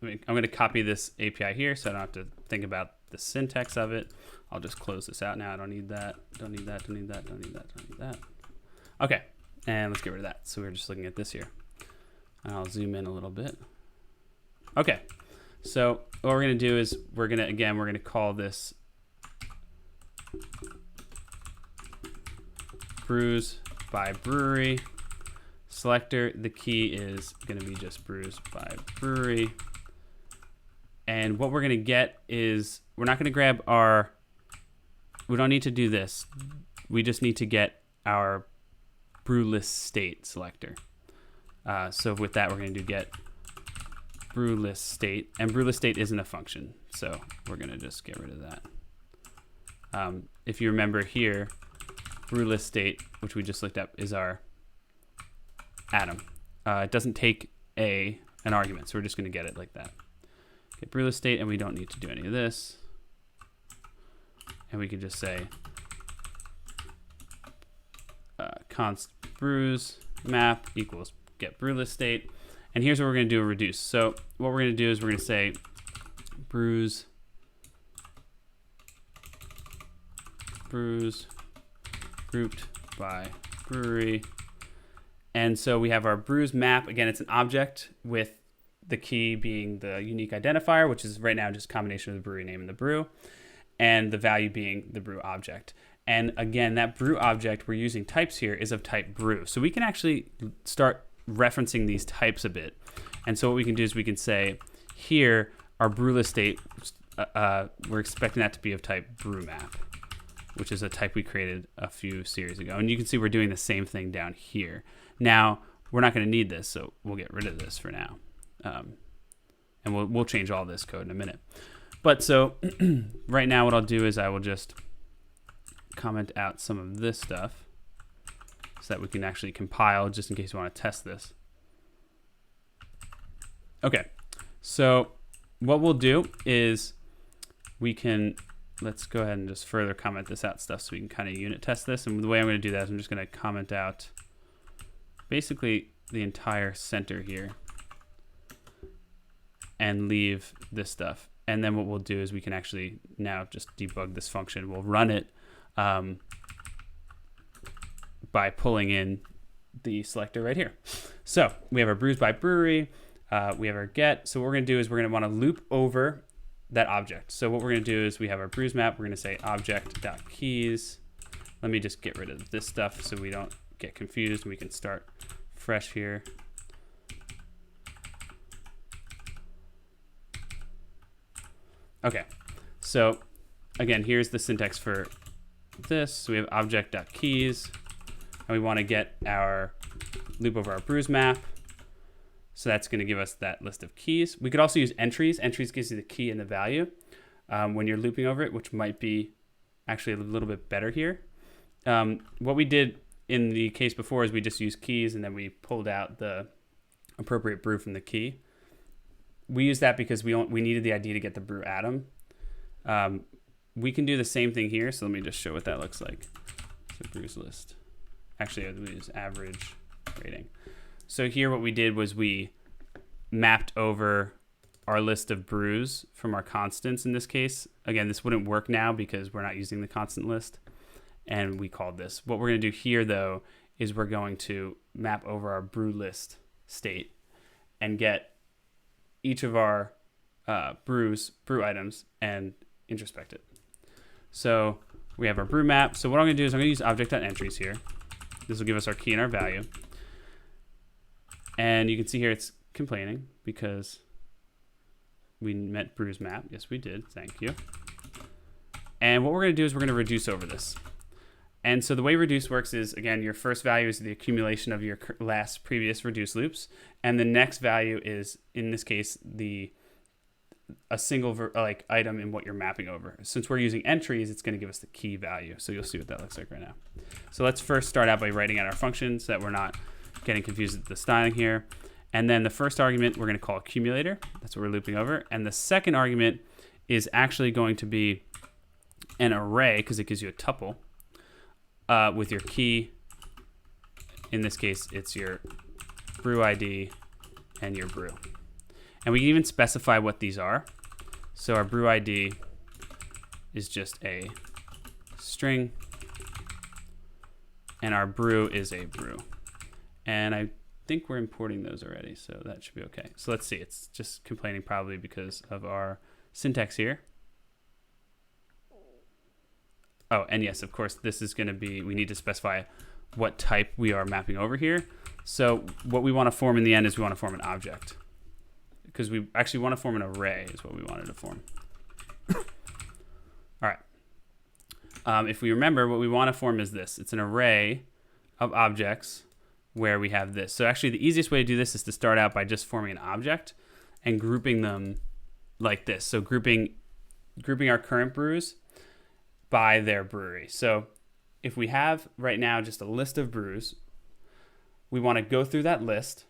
I'm going to copy this API here so I don't have to think about the syntax of it. I'll just close this out now. I don't need that. Don't need that. Don't need that. Don't need that. Don't need that. Okay. And let's get rid of that. So we're just looking at this here. And I'll zoom in a little bit. Okay. So what we're going to do is we're going to call this brews by brewery selector. The key is going to be just brews by brewery. And what we're going to get is we're not going to grab we don't need to do this. We just need to get our brew list state selector. So with that, we're going to do get brew list state. And brew list state isn't a function. So we're going to just get rid of that. If you remember here, brew list state, which we just looked up, is our atom. It doesn't take an argument, so we're just going to get it like that. Get brew list state, and we don't need to do any of this. And we can just say const brews map equals get brew list state. And here's what we're going to do a reduce. So what we're going to do is we're going to say brews grouped by brewery. And so we have our brews map. Again, it's an object with the key being the unique identifier, which is right now just a combination of the brewery name and the brew, and the value being the brew object. And again, that brew object we're using types here is of type brew. So we can actually start referencing these types a bit. And so what we can do is we can say here, our brew list state, we're expecting that to be of type brew map, which is a type we created a few series ago. And you can see we're doing the same thing down here. Now, we're not going to need this, so we'll get rid of this for now. And we'll change all this code in a minute. But so right now what I'll do is I will just comment out some of this stuff so that we can actually compile just in case you want to test this. Okay, so what we'll do is we can, let's go ahead and just further comment this out stuff so we can kind of unit test this. And the way I'm going to do that is I'm just going to comment out basically the entire center here and leave this stuff. And then what we'll do is we can actually now just debug this function. We'll run it by pulling in the selector right here. So we have our brews by brewery. We have our get. So what we're going to do is we're going to want to loop over that object. So what we're going to do is we have our brews map. We're going to say object.keys. Let me just get rid of this stuff so we don't get confused. We can start fresh here. Okay, so again, here's the syntax for this. So we have object.keys, and we want to get our loop over our brews map. So that's going to give us that list of keys. We could also use entries. Entries gives you the key and the value when you're looping over it, which might be actually a little bit better here. What we did in the case before is we just used keys and then we pulled out the appropriate brew from the key. We used that because we needed the ID to get the brew atom. We can do the same thing here. So let me just show what that looks like. So brews list. Actually, I'll use average rating. So here what we did was we mapped over our list of brews from our constants in this case. Again, this wouldn't work now because we're not using the constant list. And we called this. What we're going to do here, though, is we're going to map over our brew list state and get each of our brew items and introspect it. So we have our brew map. So what I'm going to do is I'm going to use object.entries here. This will give us our key and our value. And you can see here it's complaining because we met brews map. Yes, we did. Thank you. And what we're going to do is we're going to reduce over this. And so the way reduce works is, again, your first value is the accumulation of your last previous reduce loops. And the next value is, in this case, a single item in what you're mapping over. Since we're using entries, it's going to give us the key value. So you'll see what that looks like right now. So let's first start out by writing out our function so that we're not getting confused with the styling here. And then the first argument we're going to call accumulator. That's what we're looping over. And the second argument is actually going to be an array because it gives you a tuple. With your key, in this case, it's your brew ID and your brew. And we can even specify what these are. So our brew ID is just a string, and our brew is a brew. And I think we're importing those already, so that should be okay. So let's see, it's just complaining probably because of our syntax here. Oh, and yes, of course, this is going to be, we need to specify what type we are mapping over here. So what we want to form in the end is we want to form an object. Because we actually want to form an array is what we wanted to form. All right. If we remember, what we want to form is this. It's an array of objects where we have this. So actually, the easiest way to do this is to start out by just forming an object and grouping them like this. So grouping our current brews by their brewery. So if we have right now just a list of brews, we want to go through that list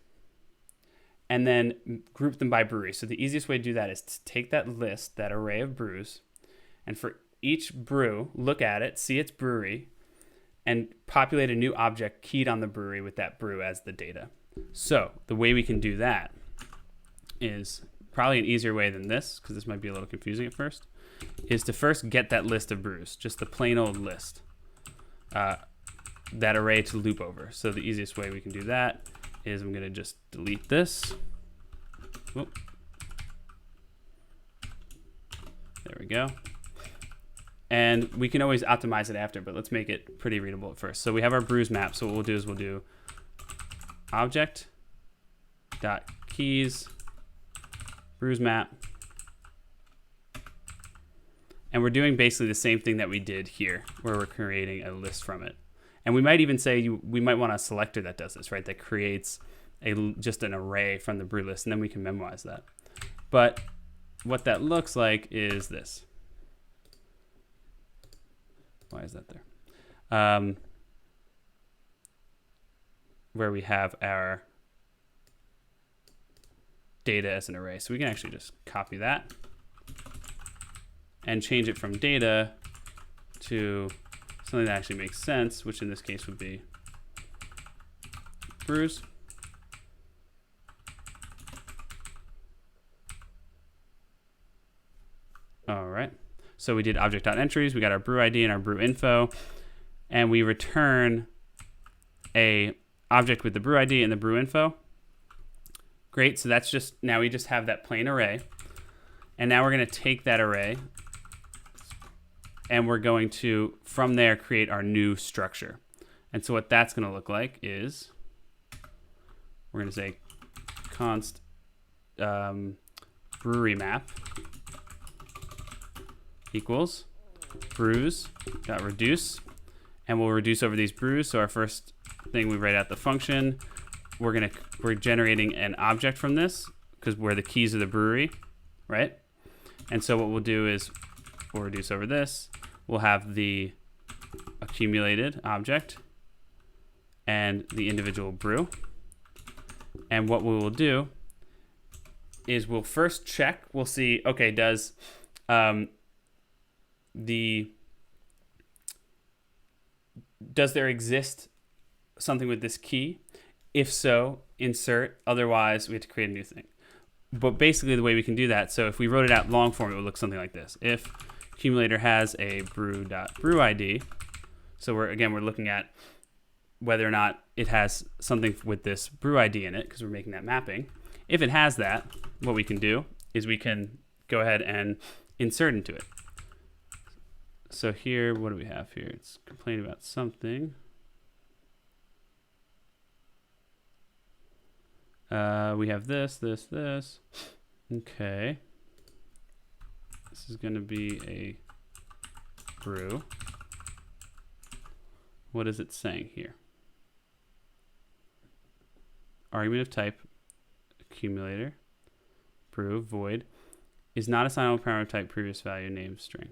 and then group them by brewery. So the easiest way to do that is to take that list, that array of brews, and for each brew, look at it, see its brewery, and populate a new object keyed on the brewery with that brew as the data. So the way we can do that is probably an easier way than this, because this might be a little confusing at first, is to first get that list of brews, just the plain old list, that array to loop over. So the easiest way we can do that is I'm going to just delete this. Whoop. There we go. And we can always optimize it after, but let's make it pretty readable at first. So we have our brews map. So what we'll do is we'll do object.keys brews map. And we're doing basically the same thing that we did here, where we're creating a list from it. And we might even say we might want a selector that does this, right? That creates just an array from the brew list, and then we can memorize that. But what that looks like is this. Why is that there? Where we have our data as an array. So we can actually just copy that and change it from data to something that actually makes sense, which in this case would be brews. All right. So we did object.entries. We got our brew ID and our brew info, and we return a object with the brew ID and the brew info. Great. So that's just, now we just have that plain array. And now we're going to take that array and we're going to, from there, create our new structure. And so what that's going to look like is we're going to say const brewery map equals brews dot reduce, and we'll reduce over these brews. So our first thing, we write out the function. We're generating an object from this because we're the keys of the brewery, right? And so what we'll do is we'll reduce over this. We'll have the accumulated object and the individual brew. And what we will do is we'll first check. We'll see, okay, does there exist something with this key? If so, insert. Otherwise, we have to create a new thing. But basically the way we can do that, so if we wrote it out long form, it would look something like this. If accumulator has a brew.brew ID, so we're looking at whether or not it has something with this brew ID in it, because we're making that mapping. If it has that, what we can do is we can go ahead and insert into it. So here, what do we have here? It's complaining about something. We have this. Okay. This is going to be a brew. What is it saying here? Argument of type accumulator brew void is not assignable parameter type previous value name string.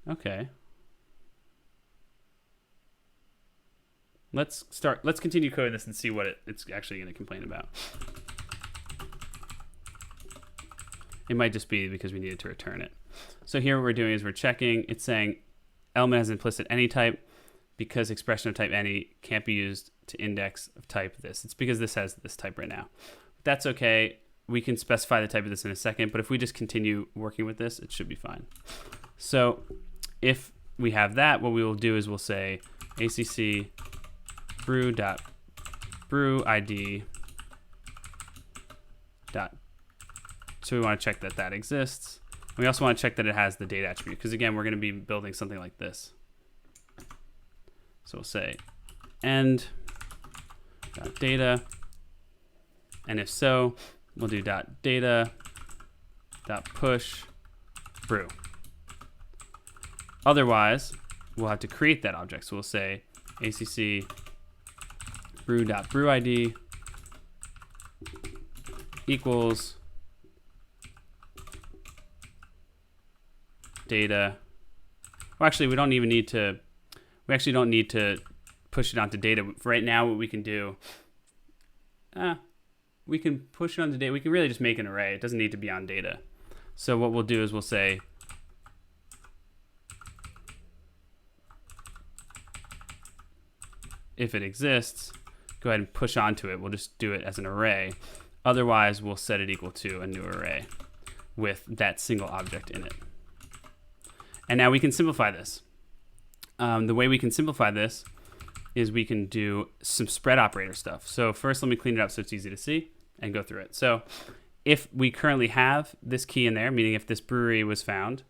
Okay. Let's continue coding this and see what it's actually going to complain about. It might just be because we needed to return it. So here what we're doing is we're checking. It's saying element has implicit any type because expression of type any can't be used to index of type this. It's because this has this type right now. That's okay. We can specify the type of this in a second, but if we just continue working with this, it should be fine. So if we have that, what we will do is we'll say ACC brew.brew ID dot. So we want to check that that exists. We also want to check that it has the data attribute, because again, we're going to be building something like this. So we'll say end dot data, and if so, we'll do dot data dot push brew. Otherwise, we'll have to create that object. So we'll say ACC brew.brew ID equals data. Well, actually, we don't need to push it onto data. Right now, what we can do, we can push it onto data. We can really just make an array. It doesn't need to be on data. So what we'll do is we'll say if it exists, go ahead and push onto it. We'll just do it as an array. Otherwise, we'll set it equal to a new array with that single object in it. And now we can simplify this. The way we can simplify this is we can do some spread operator stuff. So first, let me clean it up so it's easy to see and go through it. So if we currently have this key in there, meaning if this brewery was found,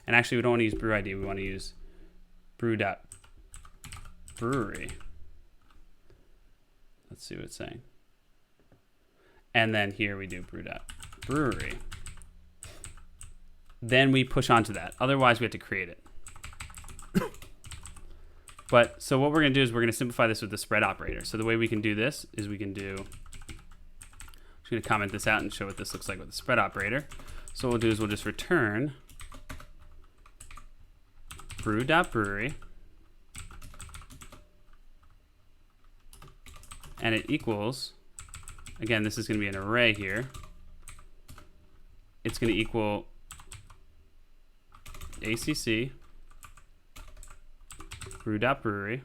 and actually we don't want to use brew ID, we want to use brew.brewery. Let's see what it's saying. And then here we do brew.brewery. Then we push onto that. Otherwise, we have to create it. But so what we're going to do is we're going to simplify this with the spread operator. So the way we can do this is we can do, I'm just going to comment this out and show what this looks like with the spread operator. So what we'll do is we'll just return brew.brewery, and it equals, again, this is going to be an array here. It's going to equal ACC brew.brewery.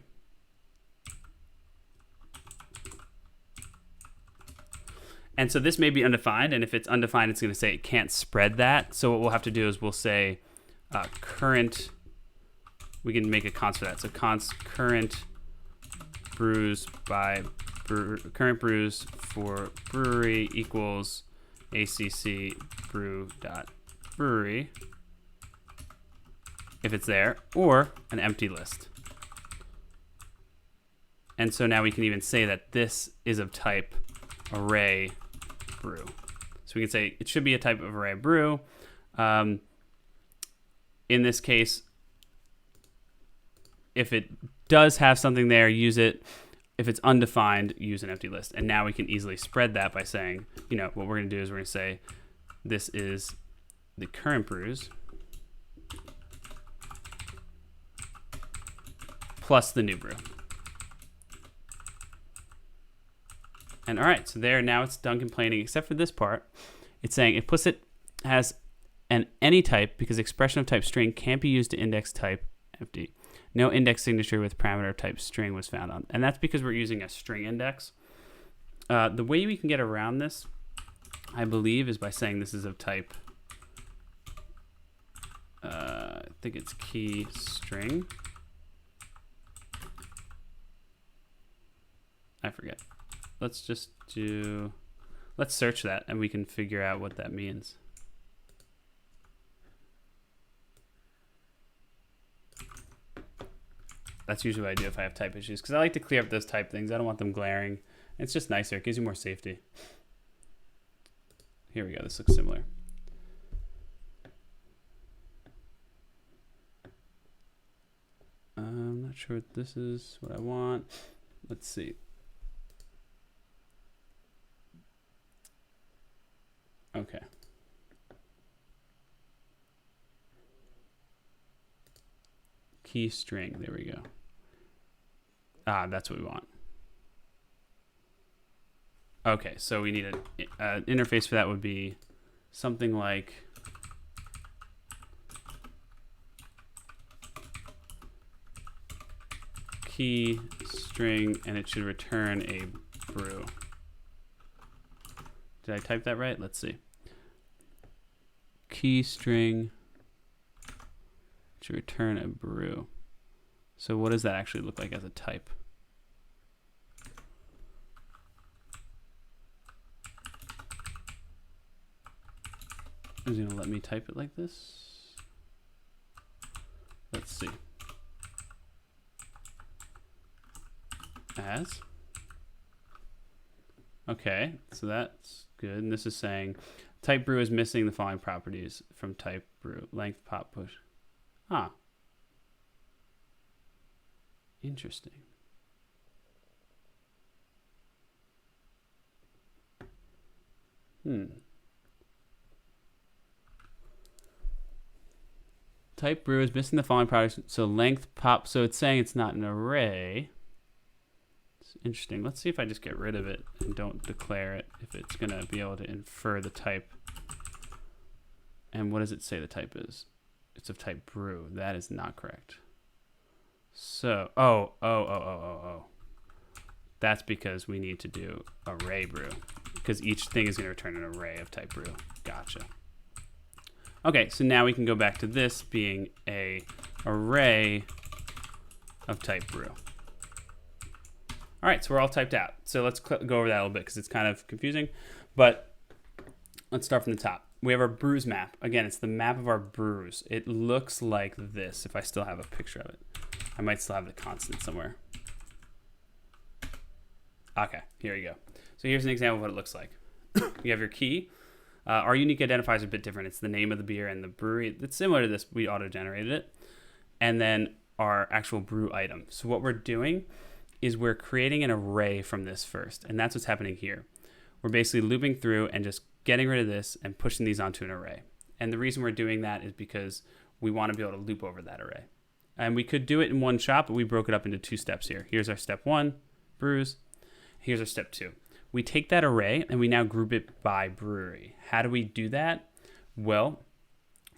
And so this may be undefined, and if it's undefined, it's going to say it can't spread that. So what we'll have to do is we'll say current, we can make a const for that. So const current brews by current brews for brewery equals ACC brew.brewery, if it's there, or an empty list. And so now we can even say that this is of type array brew. So we can say it should be a type of array brew. In this case, if it does have something there, use it. If it's undefined, use an empty list. And now we can easily spread that by saying, you know, what we're going to do is we're going to say this is the current brews plus the new brew. And all right, so there, now it's done complaining, except for this part. It's saying implicit has an any type because expression of type string can't be used to index type empty. No index signature with parameter type string was found on. And that's because we're using a string index. The way we can get around this, I believe, is by saying this is of type, I think it's key string. I forget. Let's search that and we can figure out what that means. That's usually what I do if I have type issues, because I like to clear up those type things. I don't want them glaring. It's just nicer. It gives you more safety. Here we go. This looks similar. I'm not sure if this is what I want. Let's see. Okay. Key string. There we go. Ah, that's what we want. Okay, so we need an interface for that would be something like key string, and it should return a brew. Did I type that right? Let's see. Key string should return a brew. So what does that actually look like as a type? Is it gonna let me type it like this? Let's see. As. Okay, so that's good. And this is saying type brew is missing the following properties from type brew. Length, pop, push. Ah. Interesting. Type brew is missing the following properties. So length, pop. So it's saying it's not an array. It's interesting. Let's see if I just get rid of it and don't declare it, if it's going to be able to infer the type. And what does it say the type is? It's of type brew. That is not correct. So, oh. That's because we need to do array brew, because each thing is going to return an array of type brew. Gotcha. Okay, so now we can go back to this being a array of type brew. All right, so we're all typed out. So let's go over that a little bit because it's kind of confusing, but let's start from the top. We have our brews map. Again, it's the map of our brews. It looks like this if I still have a picture of it. I might still have the constant somewhere. Okay, here you go. So here's an example of what it looks like. You have your key. Our unique identifier is a bit different. It's the name of the beer and the brewery. It's similar to this. We auto-generated it. And then our actual brew item. So what we're doing is we're creating an array from this first. And that's what's happening here. We're basically looping through and just getting rid of this and pushing these onto an array. And the reason we're doing that is because we want to be able to loop over that array. And we could do it in one shot, but we broke it up into 2 steps here. Here's our step 1, brews. Here's our step 2. We take that array and we now group it by brewery. How do we do that? Well,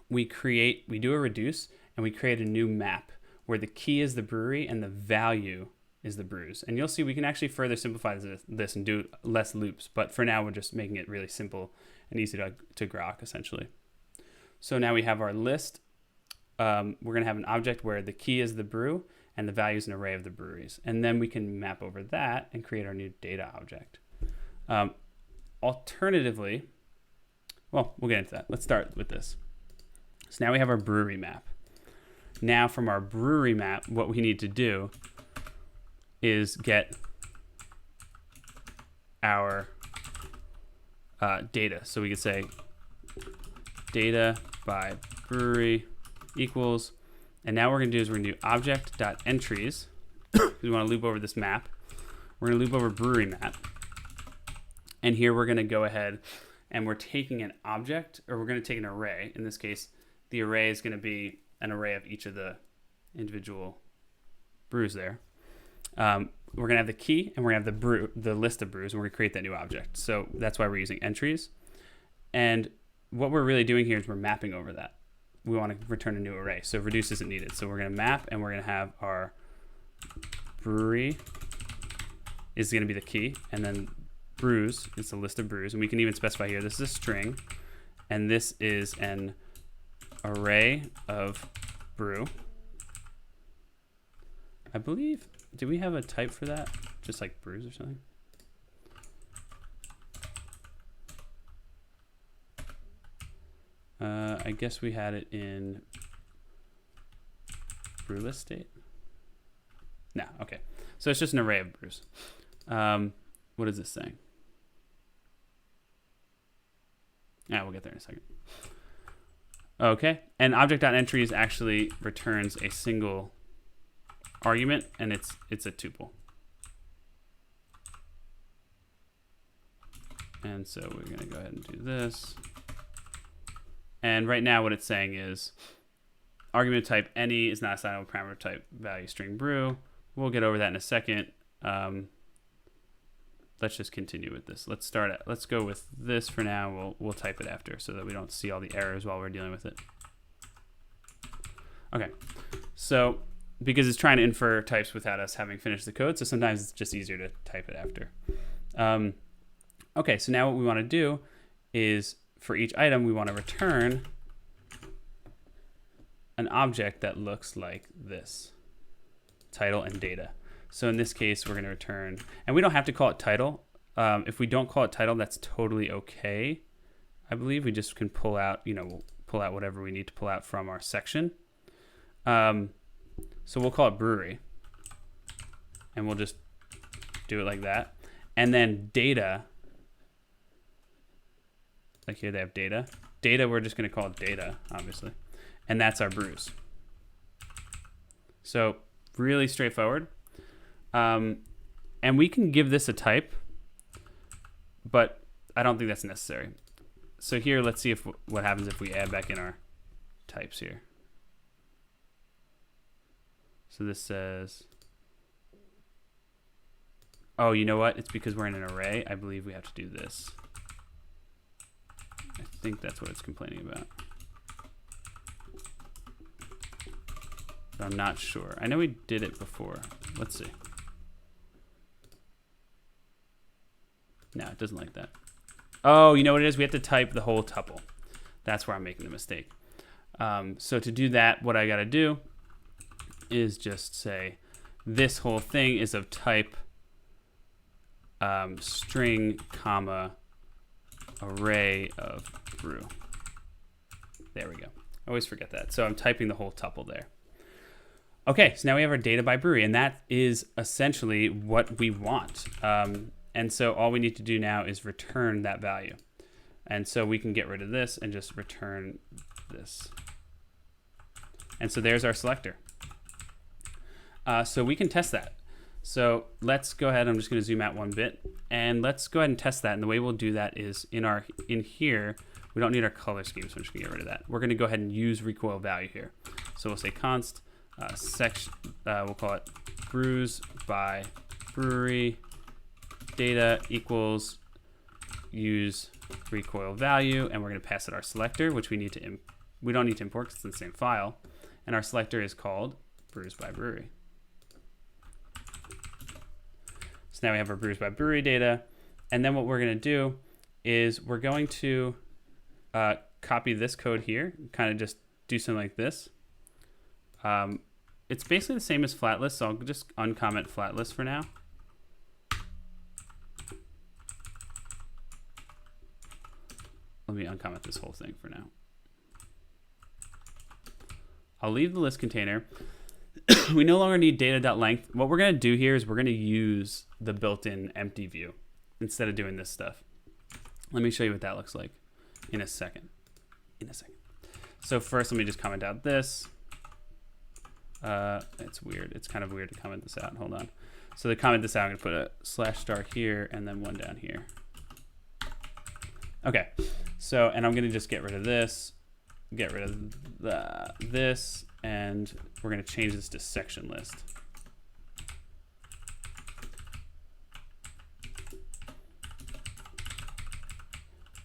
we do a reduce, and we create a new map where the key is the brewery and the value is the brews. And you'll see we can actually further simplify this and do less loops. But for now, we're just making it really simple and easy to grok, essentially. So now we have our list. We're going to have an object where the key is the brew and the value is an array of the breweries. And then we can map over that and create our new data object. Alternatively, well, we'll get into that. Let's start with this. So now we have our brewery map. Now from our brewery map, what we need to do is get our data. So we could say data by brewery equals, and now what we're going to do is we're going to do object.entries because we want to loop over this map. We're going to loop over brewery map. And here we're going to go ahead and we're taking an object, or we're going to take an array. In this case, the array is going to be an array of each of the individual brews there. We're going to have the key and we're going to have the list of brews, and we're going to create that new object. So that's why we're using entries. And what we're really doing here is we're mapping over that. We want to return a new array. So reduce isn't needed. So we're going to map, and we're going to have our brewery is going to be the key, and then brews is a list of brews. And we can even specify here, this is a string, and this is an array of brew. I believe, do we have a type for that? Just like brews or something? I guess we had it in brew list state. No, okay. So it's just an array of brews. What is this saying? Yeah, we'll get there in a second. Okay, and object.entries actually returns a single argument, and it's a tuple. And so we're going to go ahead and do this. And right now what it's saying is argument type any is not assignable parameter type value string brew. We'll get over that in a second. Let's just continue with this. Let's go with this for now. We'll type it after so that we don't see all the errors while we're dealing with it. Okay, so because it's trying to infer types without us having finished the code, so sometimes it's just easier to type it after. Okay, so now what we want to do is for each item, we want to return an object that looks like this, title and data. So in this case, we're going to return, and we don't have to call it title. If we don't call it title, that's totally okay. I believe we just can pull out, we'll pull out whatever we need to pull out from our section. So we'll call it brewery, and we'll just do it like that. And then data, like here they have data. Data, we're just going to call it data, obviously. And that's our brews. So really straightforward. And we can give this a type, but I don't think that's necessary. So here, let's see what happens if we add back in our types here. So this says, oh, you know what? It's because we're in an array. I believe we have to do this. I think that's what it's complaining about. But I'm not sure. I know we did it before. Let's see. No, it doesn't like that. Oh, you know what it is? We have to type the whole tuple. That's where I'm making the mistake. So to do that, what I got to do is just say this whole thing is of type string, comma, array of brew. There we go. I always forget that. So I'm typing the whole tuple there. Okay, so now we have our data by brewery, and that is essentially what we want. And so all we need to do now is return that value. And so we can get rid of this and just return this. And so there's our selector. So we can test that. So let's go ahead. I'm just going to zoom out one bit, and let's go ahead and test that. And the way we'll do that is in here, we don't need our color scheme, so I'm just going to get rid of that. We're going to go ahead and use recoil value here. So we'll say const section. We'll call it brews by brewery. Data equals use recoil value, and we're going to pass it our selector, which we need to we don't need to import because it's the same file. And our selector is called brews by brewery. So now we have our brews by brewery data. And then what we're going to do is we're going to copy this code here, kind of just do something like this. It's basically the same as flat list, so I'll just uncomment flat list for now. Let me uncomment this whole thing for now. I'll leave the list container. We no longer need data.length. What we're going to do here is we're going to use the built-in empty view instead of doing this stuff. Let me show you what that looks like in a second. So first, let me just comment out this. It's weird. It's kind of weird to comment this out. Hold on. So to comment this out, I'm going to put a /star here and then one down here. Okay. So, and I'm going to just get rid of this, get rid of this, and we're going to change this to section list.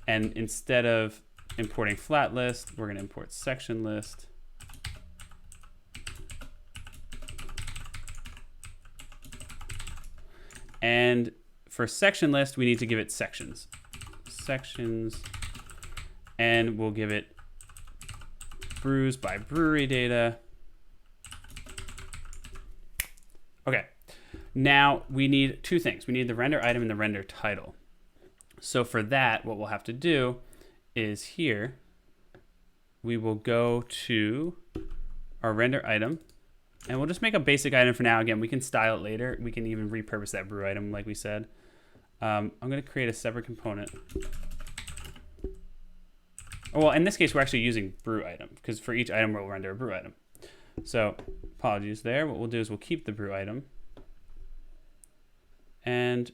And instead of importing flat list, we're going to import section list. And for section list, we need to give it sections. Sections. And we'll give it brews by brewery data. Okay. Now we need two things. We need the render item and the render title. So for that, what we'll have to do is here, we will go to our render item, and we'll just make a basic item for now. Again, we can style it later. We can even repurpose that brew item like we said. I'm going to create a separate component. Well, in this case, we're actually using brew item because for each item, we'll render a brew item. So apologies there. What we'll do is we'll keep the brew item. And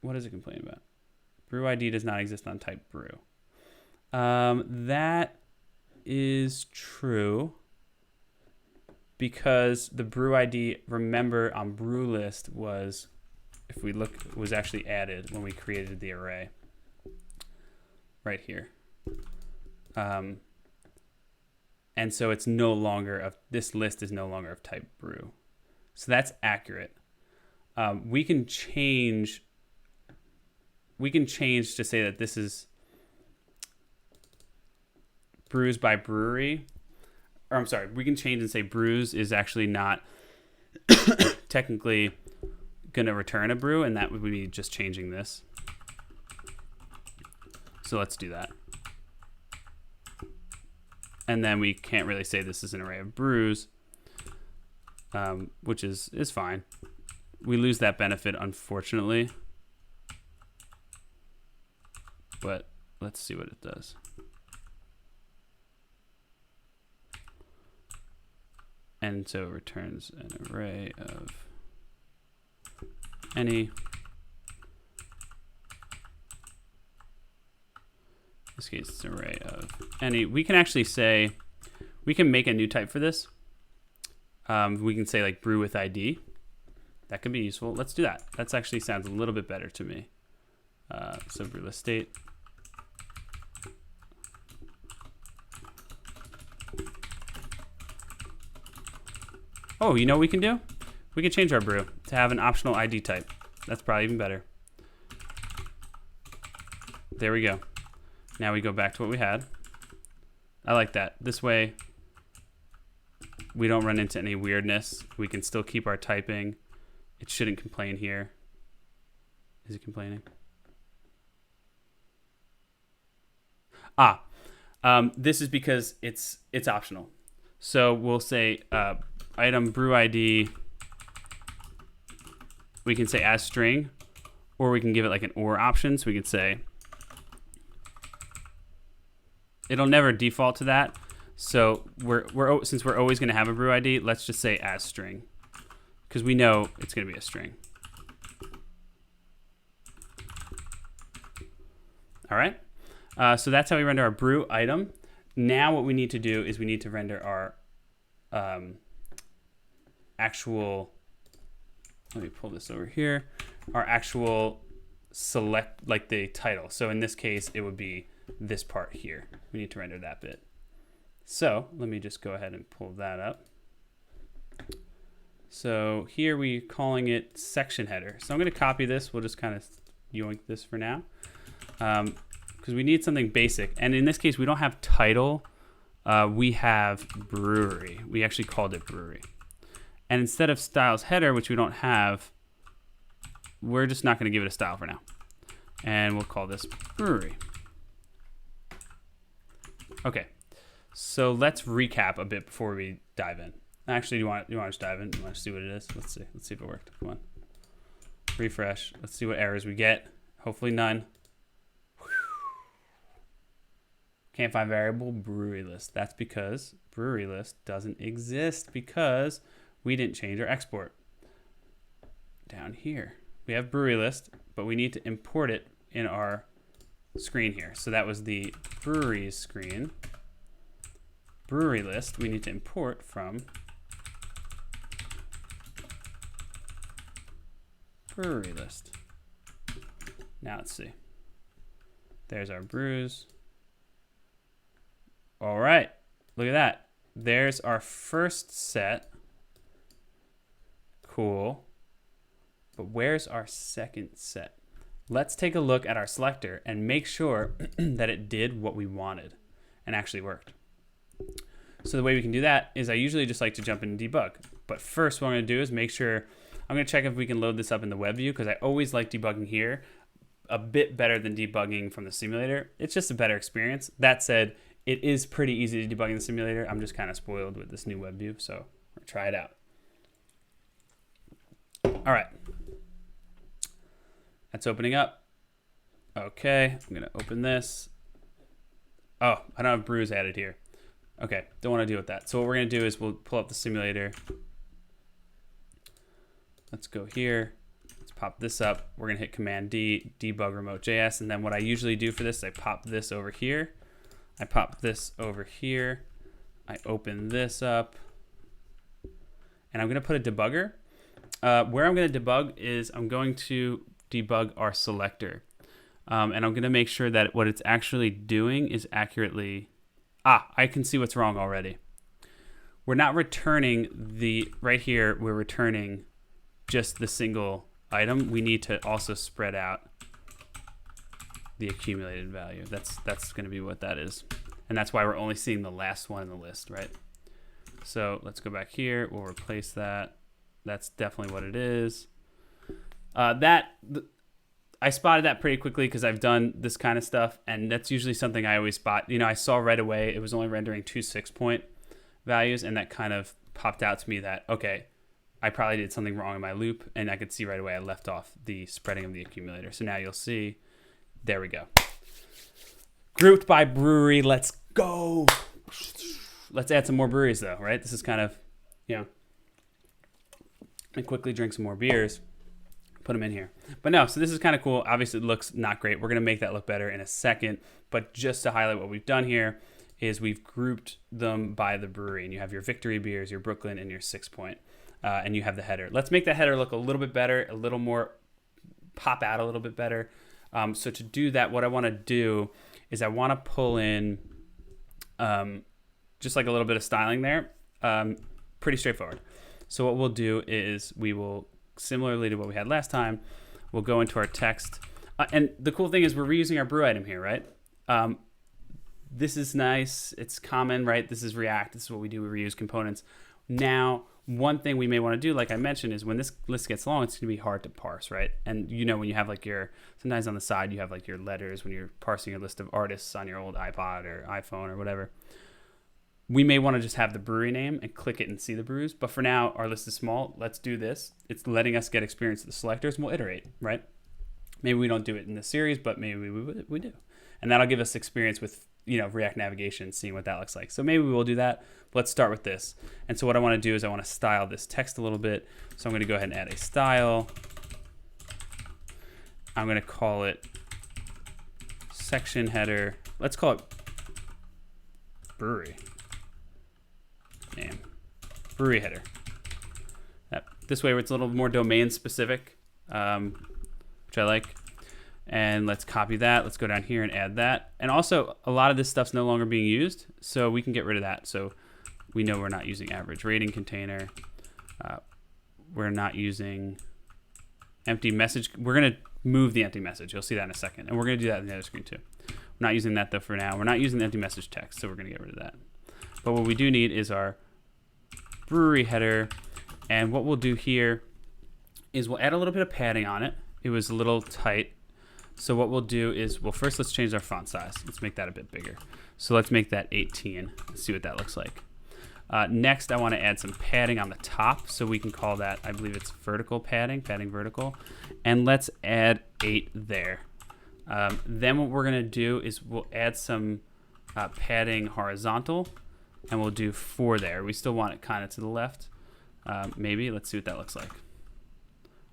what does it complain about? Brew ID does not exist on type brew. That is true because the brew ID, remember on brew list was, if we look, was actually added when we created the array right here. And so it's no longer of, this list is no longer of type brew. So that's accurate. We can change to say that this is brews by brewery. Or I'm sorry, we can change and say brews is actually not technically going to return a brew, and that would be just changing this. So let's do that. And then we can't really say this is an array of brews, which is fine. We lose that benefit, unfortunately. But let's see what it does. And so it returns an array of any. In this case, it's an array of any. We can actually say, we can make a new type for this. We can say like brew with ID. That could be useful. Let's do that. That actually sounds a little bit better to me. So brew list state. Oh, you know what we can do? We can change our brew to have an optional ID type. That's probably even better. There we go. Now we go back to what we had. I like that. This way, we don't run into any weirdness. We can still keep our typing. It shouldn't complain here. Is it complaining? This is because it's optional. So we'll say item brew ID. We can say as string, or we can give it like an or option. So we could say, it'll never default to that. So since we're always going to have a brew ID, let's just say as string, because we know it's going to be a string. All right. So that's how we render our brew item. Now what we need to do is we need to render our actual, let me pull this over here, our actual select, like the title. So in this case, it would be this part here. We need to render that bit. So let me just go ahead and pull that up. So here we're calling it section header. So I'm going to copy this. We'll just kind of yoink this for now because we need something basic. And in this case, we don't have title. We have brewery. We actually called it brewery. And instead of styles header, which we don't have, we're just not going to give it a style for now. And we'll call this brewery. Okay. So let's recap a bit before we dive in. Actually, you want to just dive in? You want to see what it is? Let's see. Let's see if it worked. Come on. Refresh. Let's see what errors we get. Hopefully none. Can't find variable brewery list. That's because brewery list doesn't exist because we didn't change our export. Down here, we have brewery list, but we need to import it in our screen here. So that was the breweries screen. Brewery list, we need to import from brewery list. Now let's see. There's our brews. All right, look at that. There's our first set. Cool. But where's our second set? Let's take a look at our selector and make sure that it did what we wanted and actually worked. So the way we can do that is I usually just like to jump in and debug. But first what I'm going to do is make sure, I'm going to check if we can load this up in the web view because I always like debugging here a bit better than debugging from the simulator. It's just a better experience. That said, it is pretty easy to debug in the simulator. I'm just kind of spoiled with this new web view, so we're going to try it out. All right. That's opening up. Okay, I'm going to open this. Oh, I don't have brews added here. Okay, don't want to deal with that. So what we're going to do is we'll pull up the simulator. Let's go here. Let's pop this up. We're going to hit Command D, debug remote.js. And then what I usually do for this is I pop this over here. I pop this over here. I open this up. And I'm going to put a debugger. Where I'm going to debug is I'm going to debug our selector. And I'm going to make sure that what it's actually doing is accurately... I can see what's wrong already. We're not returning right here, we're returning just the single item. We need to also spread out the accumulated value. That's going to be what that is. And that's why we're only seeing the last one in the list, right? So let's go back here. We'll replace that. That's definitely what it is. I spotted that pretty quickly because I've done this kind of stuff, and that's usually something I always spot. I saw right away it was only rendering 2 6-point values, and that kind of popped out to me that, okay, I probably did something wrong in my loop, and I could see right away I left off the spreading of the accumulator. So now you'll see, there we go. Grouped by brewery, let's go. Let's add some more breweries though, right? This is kind of, and quickly drink some more beers. Put them in here. But no, so this is kind of cool. Obviously it looks not great. We're going to make that look better in a second. But just to highlight what we've done here is we've grouped them by the brewery. And you have your Victory beers, your Brooklyn, and your 6-point. And you have the header. Let's make the header look a little bit better, a little more, pop out a little bit better. So to do that, what I want to do is I want to pull in just like a little bit of styling there. Pretty straightforward. So what we'll do is we will, similarly to what we had last time, we'll go into our text. And the cool thing is we're reusing our brew item here, right? This is nice. It's common, right? This is React. This is what we do. We reuse components. Now, one thing we may want to do, like I mentioned, is when this list gets long, it's going to be hard to parse, right? And when you have like sometimes on the side, you have like your letters when you're parsing your list of artists on your old iPod or iPhone or whatever. We may want to just have the brewery name and click it and see the brews. But for now, our list is small. Let's do this. It's letting us get experience with the selectors, and we'll iterate, right? Maybe we don't do it in this series, but maybe we do. And that'll give us experience with, React navigation, seeing what that looks like. So maybe we will do that. But let's start with this. And so what I want to do is I want to style this text a little bit. So I'm going to go ahead and add a style. I'm going to call it section header. Let's call it brewery. Name brewery header. This way it's a little more domain specific, which I like. And let's copy that. Let's go down here and add that. And also, a lot of this stuff's no longer being used, so we can get rid of that. So we know we're not using average rating container. We're not using empty message. We're going to move the empty message. You'll see that in a second. And we're going to do that in the other screen too. We're not using that though for now. We're not using the empty message text, so we're going to get rid of that. But what we do need is our brewery header. And what we'll do here is we'll add a little bit of padding on it. It was a little tight. So what we'll do is, well, first let's change our font size. Let's make that a bit bigger. So let's make that 18. Let's see what that looks like. Next, I want to add some padding on the top. So we can call that, I believe it's vertical padding, padding vertical. And let's add 8 there. Then what we're going to do is we'll add some padding horizontal. And we'll do 4 there. We still want it kind of to the left. Maybe. Let's see what that looks like.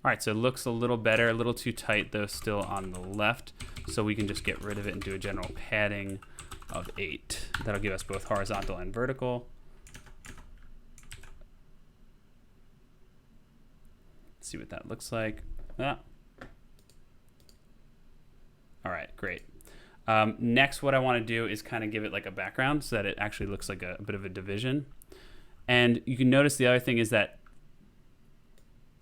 All right, so it looks a little better, a little too tight though, still on the left. So we can just get rid of it and do a general padding of 8. That'll give us both horizontal and vertical. Let's see what that looks like. Ah. All right, great. Next, what I want to do is kind of give it like a background so that it actually looks like a bit of a division. And you can notice the other thing is that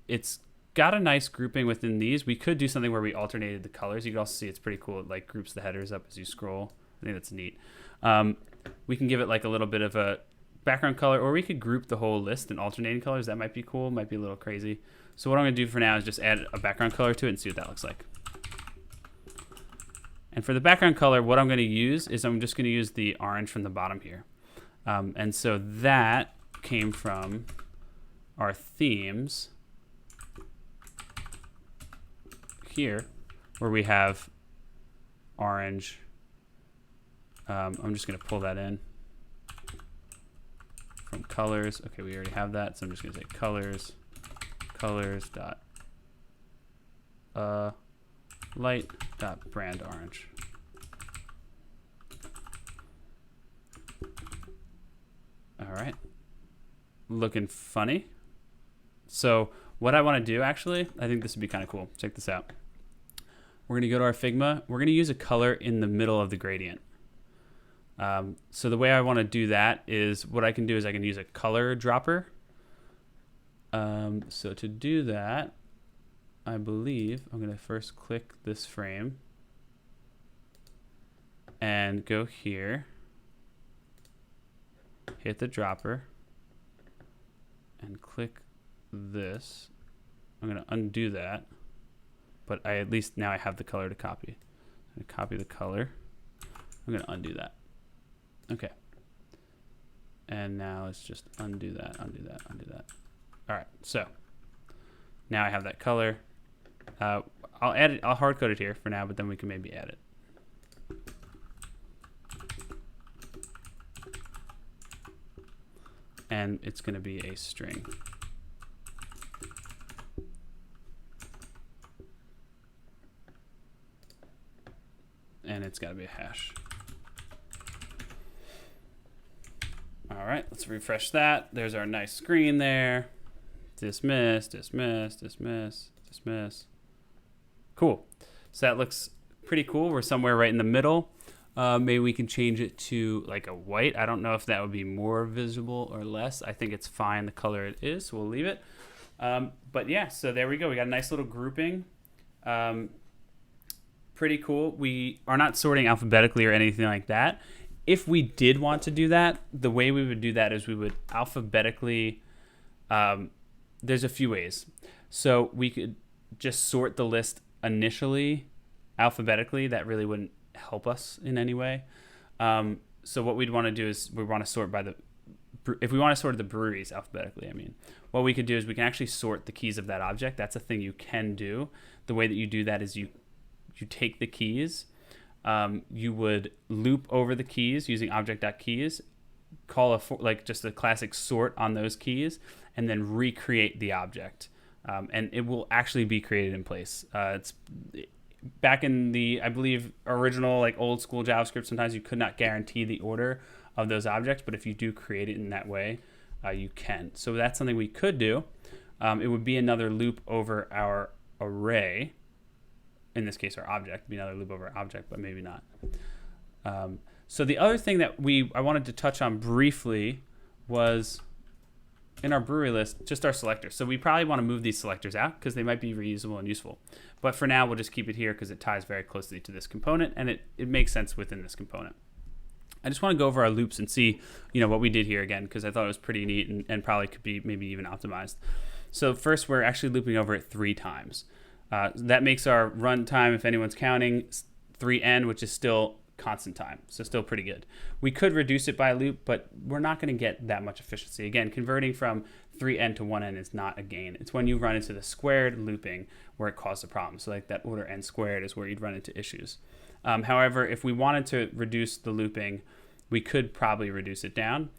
it's got a nice grouping within these. We could do something where we alternated the colors. You can also see it's pretty cool. It like groups the headers up as you scroll. I think that's neat. We can give it like a little bit of a background color, or we could group the whole list in alternating colors. That might be cool. Might be a little crazy. So what I'm going to do for now is just add a background color to it and see what that looks like. And for the background color, what I'm going to use is I'm just going to use the orange from the bottom here. And so that came from our themes here, where we have orange. I'm just going to pull that in from colors. Okay, we already have that, so I'm just going to say colors dot light dot brand orange. All right, looking funny. So what I want to do, actually, I think this would be kind of cool. Check this out. We're going to go to our Figma. We're going to use a color in the middle of the gradient. So the way I want to do that is, what I can do is I can use a color dropper. So to do that, I believe I'm going to first click this frame and go here, hit the dropper, and click this. I'm going to undo that, but at least now I have the color to copy. I'm going to copy the color. I'm going to undo that. Okay. And now let's just undo that, undo that, undo that. All right, so now I have that color. I'll add it, I'll hard code it here for now, but then we can maybe add it. And it's going to be a string. And it's got to be a hash. All right, let's refresh that. There's our nice screen there. Dismiss, dismiss, dismiss, dismiss. Cool. So that looks pretty cool. We're somewhere right in the middle. Maybe we can change it to like a white. I don't know if that would be more visible or less. I think it's fine the color it is, so we'll leave it. But yeah, so there we go. We got a nice little grouping. Pretty cool. We are not sorting alphabetically or anything like that. If we did want to do that, the way we would do that is we would alphabetically, there's a few ways. So we could just sort the list initially alphabetically. That really wouldn't help us in any way. So what we'd want to do is we want to sort by the, if we want to sort the breweries alphabetically, I mean, what we could do is we can actually sort the keys of that object. That's a thing you can do. The way that you do that is you take the keys, you would loop over the keys using object.keys, call like just a classic sort on those keys, and then recreate the object. And it will actually be created in place. It's back in the, I believe, original like old school JavaScript, sometimes you could not guarantee the order of those objects, but if you do create it in that way, you can. So that's something we could do. It would be another loop over our array. in this case our object, be another loop over our object, but maybe not. So the other thing that I wanted to touch on briefly was in our brewery list, just our selectors. So we probably want to move these selectors out because they might be reusable and useful. But for now, we'll just keep it here because it ties very closely to this component and it makes sense within this component. I just want to go over our loops and see, what we did here again, because I thought it was pretty neat and probably could be maybe even optimized. So first, we're actually looping over it 3 times. That makes our run time, if anyone's counting, 3n, which is still constant time, so still pretty good. We could reduce it by a loop, but we're not going to get that much efficiency. Again, converting from 3n to 1n is not a gain. It's when you run into the squared looping where it causes a problem. So like that order n squared is where you'd run into issues. However, if we wanted to reduce the looping, we could probably reduce it down.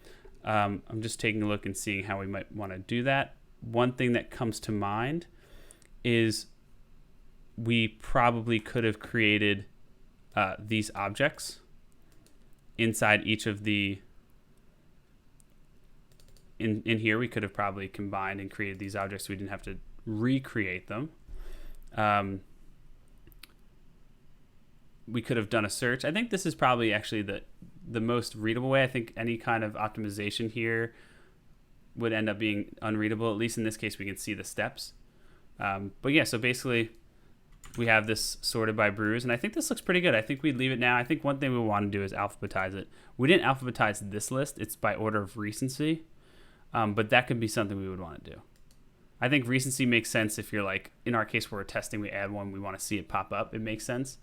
I'm just taking a look and seeing how we might want to do that. One thing that comes to mind is we probably could have created these objects inside each of the in here. We could have probably combined and created these objects so we didn't have to recreate them. We could have done a search. I think this is probably actually the most readable way. I think any kind of optimization here would end up being unreadable. At least in this case, we can see the steps. But yeah, so basically we have this sorted by brews, and I think this looks pretty good. I think we'd leave it now. I think one thing we want to do is alphabetize it. We didn't alphabetize this list. It's by order of recency, but that could be something we would want to do. I think recency makes sense if you're like, in our case where we're testing, we add one, we want to see it pop up. It makes sense.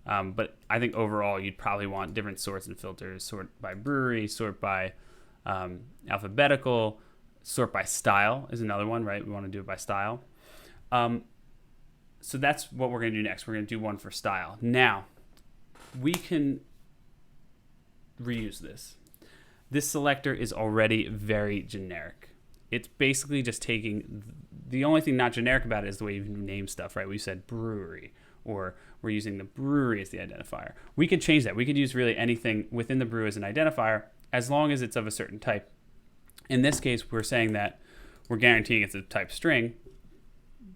But I think overall you'd probably want different sorts and filters, sort by brewery, sort by alphabetical, sort by style is another one, right? We want to do it by style. So that's what we're going to do next. We're going to do one for style. Now, we can reuse this. This selector is already very generic. It's basically just taking, the only thing not generic about it is the way you name stuff, right? We said brewery, or we're using the brewery as the identifier. We could change that. We could use really anything within the brew as an identifier as long as it's of a certain type. In this case, we're saying that we're guaranteeing it's a type string,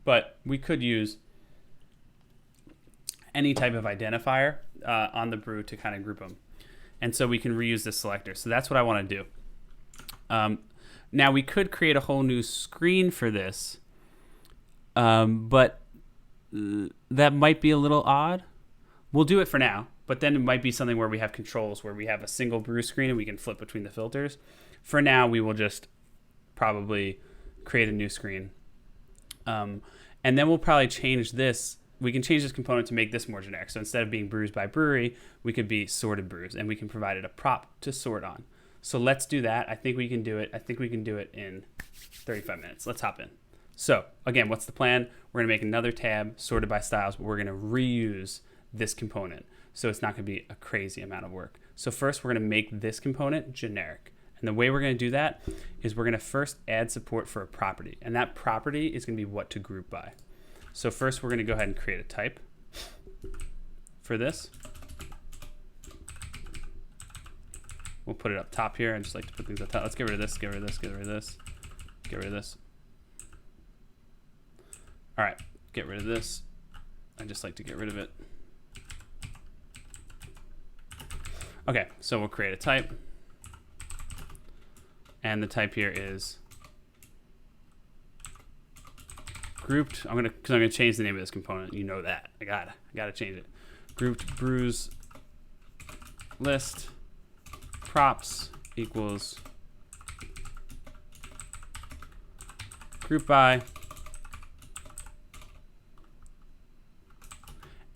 but we could use any type of identifier on the brew to kind of group them. And so we can reuse this selector. So that's what I want to do. Now we could create a whole new screen for this, but that might be a little odd. We'll do it for now, but then it might be something where we have controls where we have a single brew screen and we can flip between the filters. For now, we will just probably create a new screen. And then we'll probably change this. We can change this component to make this more generic. So instead of being brews by brewery, we could be sorted brews, and we can provide it a prop to sort on. So let's do that. I think we can do it. I think we can do it in 35 minutes. Let's hop in. So again, what's the plan? We're going to make another tab sorted by styles, but we're going to reuse this component. So it's not going to be a crazy amount of work. So first, we're going to make this component generic. And the way we're going to do that is we're going to first add support for a property. And that property is going to be what to group by. So first, we're going to go ahead and create a type for this. We'll put it up top here. I just like to put things up top. Let's get rid of this, get rid of this, get rid of this, get rid of this. All right, get rid of this. I just like to get rid of it. Okay, so we'll create a type. And the type here is grouped. I'm gonna change the name of this component. You know that. I gotta change it. Grouped brews list props equals group by.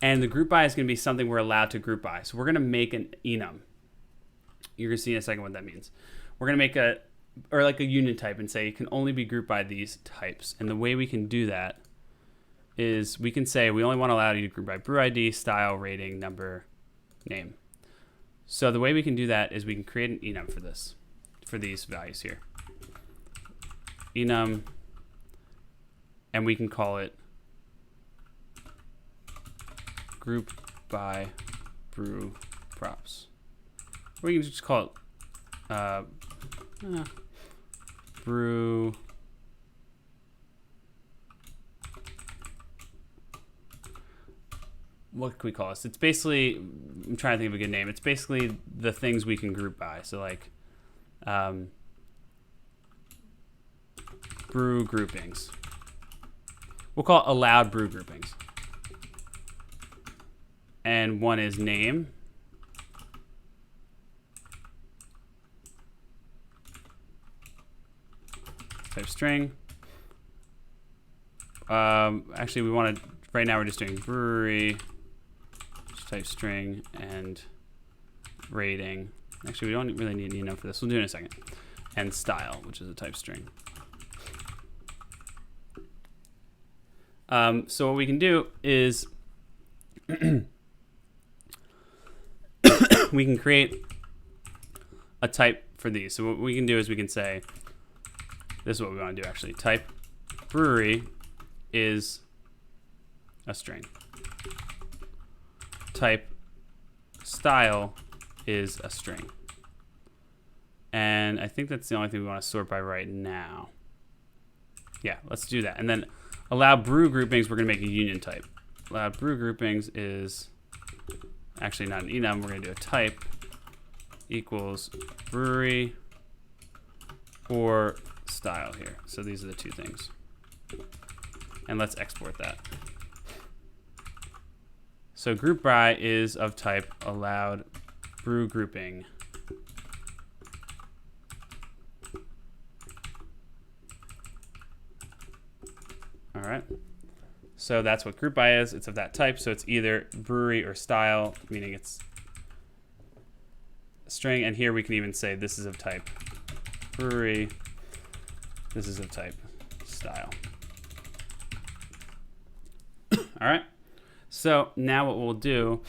And the group by is going to be something we're allowed to group by. So we're going to make an enum. You're going to see in a second what that means. We're going to make like a union type and say it can only be grouped by these types. And the way we can do that is we can say we only want to allow you to group by brew ID, style, rating, number, name. So the way we can do that is we can create an enum for this, for these values here. Enum, and we can call it group by brew props. Or you can just call it brew what can we call this? It's basically, I'm trying to think of a good name. It's basically the things we can group by. So like brew groupings. We'll call it allowed brew groupings. And one is name. Type string. Actually, we want to, right now we're just doing brewery, type string, and rating. Actually, we don't really need enum for this. We'll do it in a second. And style, which is a type string. So what we can do is we can create a type for these. So what we can do is we can say, this is what we want to do actually. Type brewery is a string. Type style is a string. And I think that's the only thing we want to sort by right now. Yeah, let's do that. And then allow brew groupings, we're going to make a union type. Allow brew groupings is actually not an enum. We're going to do a type equals brewery or style here. So these are the two things. And let's export that. So group by is of type allowed brew grouping. All right. So that's what group by is. It's of that type. So it's either brewery or style, meaning it's a string. And here we can even say this is of type brewery. This is of type style. All right. So now what we'll do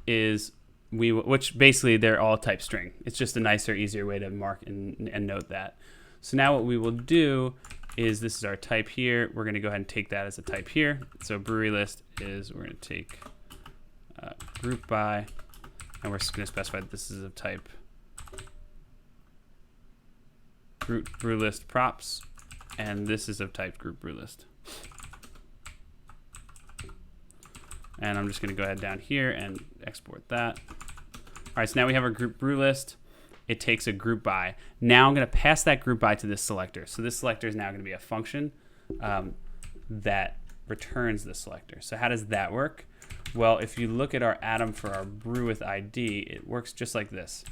is which basically they're all type string. It's just a nicer, easier way to mark and note that. So now what we will do is this is our type here. We're going to go ahead and take that as a type here. So brewery list is we're going to take group by, and we're just going to specify that this is of type brew list props, and this is of type group brew list. And I'm just going to go ahead down here and export that. All right, so now we have our group brew list. It takes a group by. Now I'm going to pass that group by to this selector. So this selector is now going to be a function that returns the selector. So how does that work? Well, if you look at our atom for our brew with ID, it works just like this.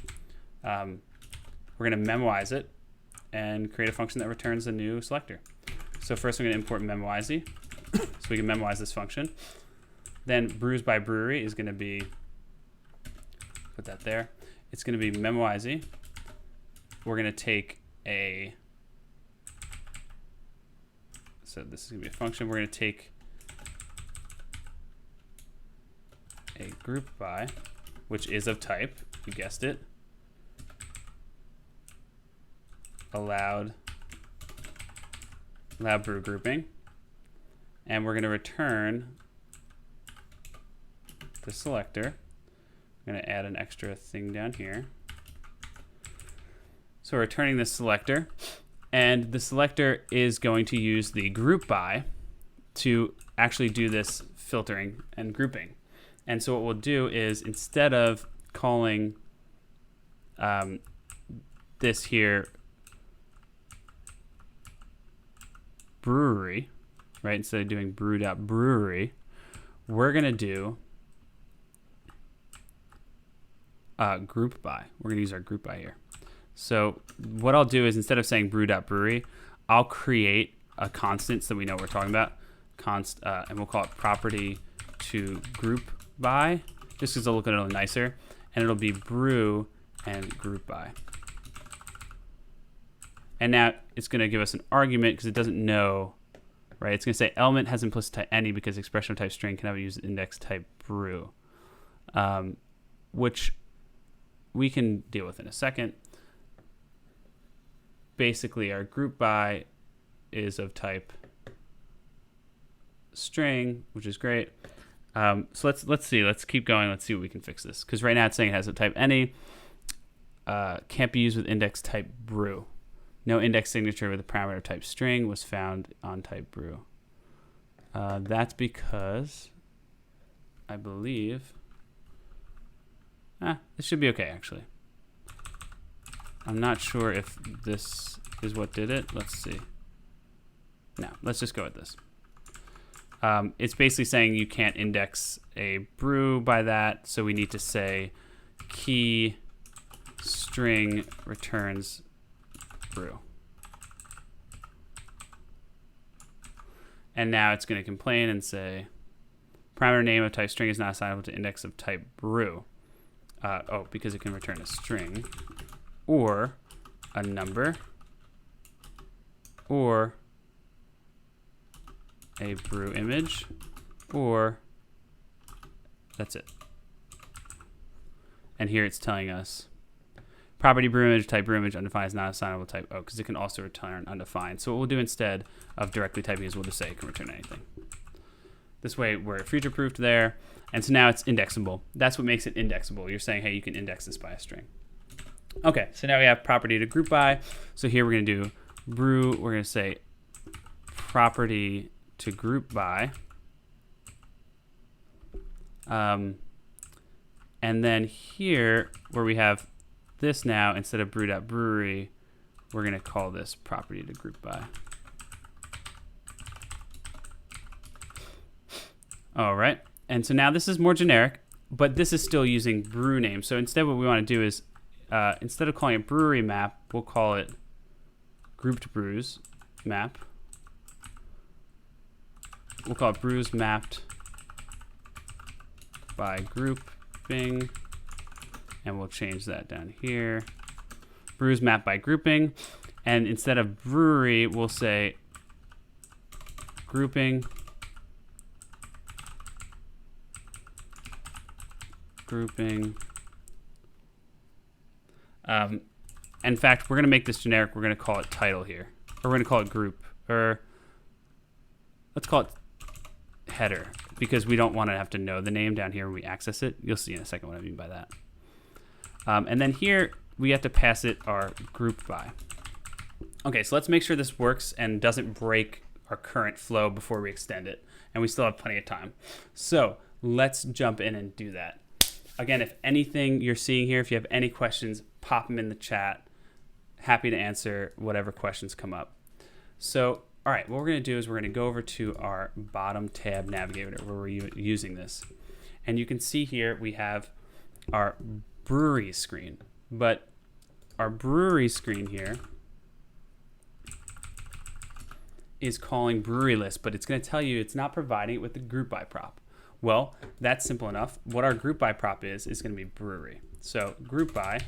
We're going to memoize it and create a function that returns a new selector. So first I'm going to import memoizy so we can memoize this function. Then brews by brewery is going to be, put that there. It's going to be memoizy. We're going to take a, so this is going to be a function. We're going to take a group by, which is of type, you guessed it, allowed brew grouping. And we're going to return the selector. I'm going to add an extra thing down here. So we're returning this selector, and the selector is going to use the group by to actually do this filtering and grouping. And so what we'll do is instead of calling this here brewery, right? Instead of doing brew.brewery, we're going to do group by. We're going to use our group by here. So what I'll do is instead of saying brew.brewery, I'll create a constant so that we know what we're talking about. And we'll call it property to group by, just because it'll look a little nicer. And it'll be brew and group by. And now it's going to give us an argument because it doesn't know, right? It's going to say element has implicit type any because expression of type string can have a use index type brew, which we can deal with in a second. Basically, our group by is of type string, which is great. So let's see. Let's keep going. Let's see what we can fix this. Because right now it's saying it has a type any. Can't be used with index type brew. No index signature with a parameter type string was found on type brew. That's because I believe. This should be okay, actually. I'm not sure if this is what did it. Let's see. No, let's just go with this. It's basically saying you can't index a brew by that, so we need to say key string returns brew. And now it's going to complain and say parameter name of type string is not assignable to index of type brew. Because it can return a string or a number or a brew image, or that's it. And here it's telling us property brew image, type brew image, undefined is not assignable type O, because it can also return undefined. So what we'll do instead of directly typing is we'll just say it can return anything. This way we're future-proofed there. And so now it's indexable. That's what makes it indexable. You're saying, hey, you can index this by a string. Okay, so now we have property to group by. So here we're going to do brew. We're going to say property to group by. And then here, where we have this now, instead of brew.brewery, we're going to call this property to group by. All right. And so now this is more generic, but this is still using brew name. So instead what we want to do is, instead of calling it brewery map, we'll call it grouped brews map. We'll call it brews mapped by grouping, and we'll change that down here. Brews mapped by grouping, and instead of brewery, we'll say grouping. In fact, we're going to make this generic. We're going to call it title here. Or we're going to call it group. Or let's call it header, because we don't want to have to know the name down here when we access it. You'll see in a second what I mean by that. And then here, we have to pass it our group by. Okay, so let's make sure this works and doesn't break our current flow before we extend it. And we still have plenty of time. So let's jump in and do that. Again, if anything you're seeing here, if you have any questions, pop them in the chat. Happy to answer whatever questions come up. So, all right, what we're going to do is we're going to go over to our bottom tab Navigator where we're using this. And you can see here we have our brewery screen. But our brewery screen here is calling brewery list, but it's going to tell you it's not providing it with the group by prop. Well, that's simple enough. What our group by prop is going to be brewery. So group by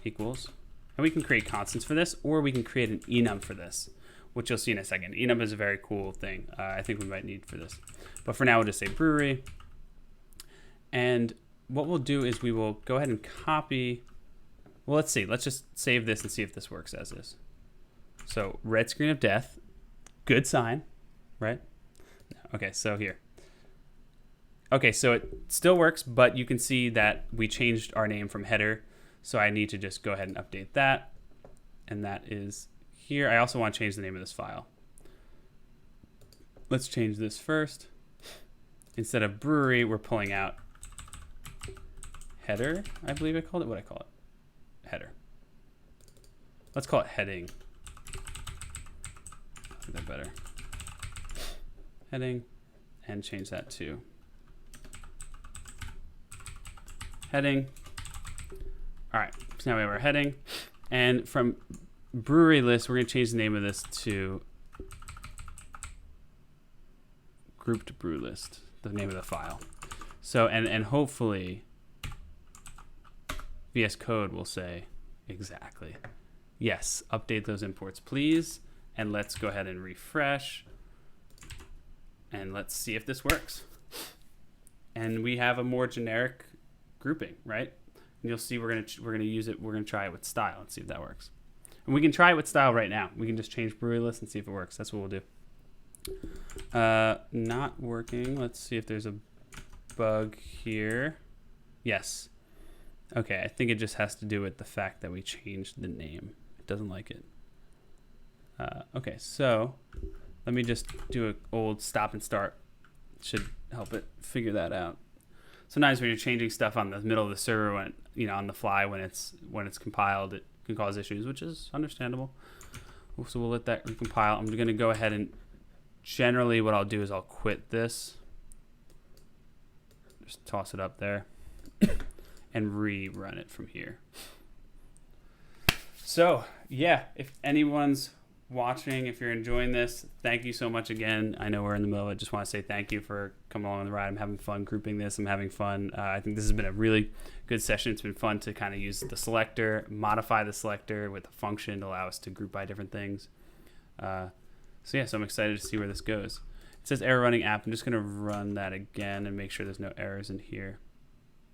equals, and we can create constants for this, or we can create an enum for this, which you'll see in a second. Enum is a very cool thing. I think we might need for this. But for now, we'll just say brewery. And what we'll do is we will go ahead and copy. Well, let's see. Let's just save this and see if this works as is. So red screen of death, good sign, right? Okay, so here. Okay, so it still works, but you can see that we changed our name from header. So I need to just go ahead and update that. And that is here. I also want to change the name of this file. Let's change this first. Instead of brewery, we're pulling out header, I believe I called it. What I call it? Header. Let's call it heading. I think that better. Heading, and change that to heading. All right, so now we have our heading. And from brewery list, we're going to change the name of this to grouped brew list, the name of the file. So, and hopefully VS Code will say exactly, yes, update those imports, please. And let's go ahead and refresh. And let's see if this works. And we have a more generic grouping, right? And you'll see we're gonna use it. We're gonna try it with style and see if that works. And we can try it with style right now. We can just change brewery list and see if it works. That's what we'll do. Not working. Let's see if there's a bug here. Yes. Okay, I think it just has to do with the fact that we changed the name. It doesn't like it. Okay, so let me just do an old stop and start should help it figure that out. Sometimes when you're changing stuff on the middle of the server, when on the fly, when it's compiled, it can cause issues, which is understandable. So we'll let that recompile. I'm going to go ahead and generally what I'll do is I'll quit this, just toss it up there, and rerun it from here. So yeah, if anyone's watching, if you're enjoying this, thank you so much again. I know we're in the middle of it. Just want to say thank you for coming along on the ride. I'm having fun grouping this. I'm having fun. I think this has been a really good session. It's been fun to kind of use the selector, modify the selector with a function to allow us to group by different things. So I'm excited to see where this goes. It says error running app. I'm just going to run that again and make sure there's no errors in here.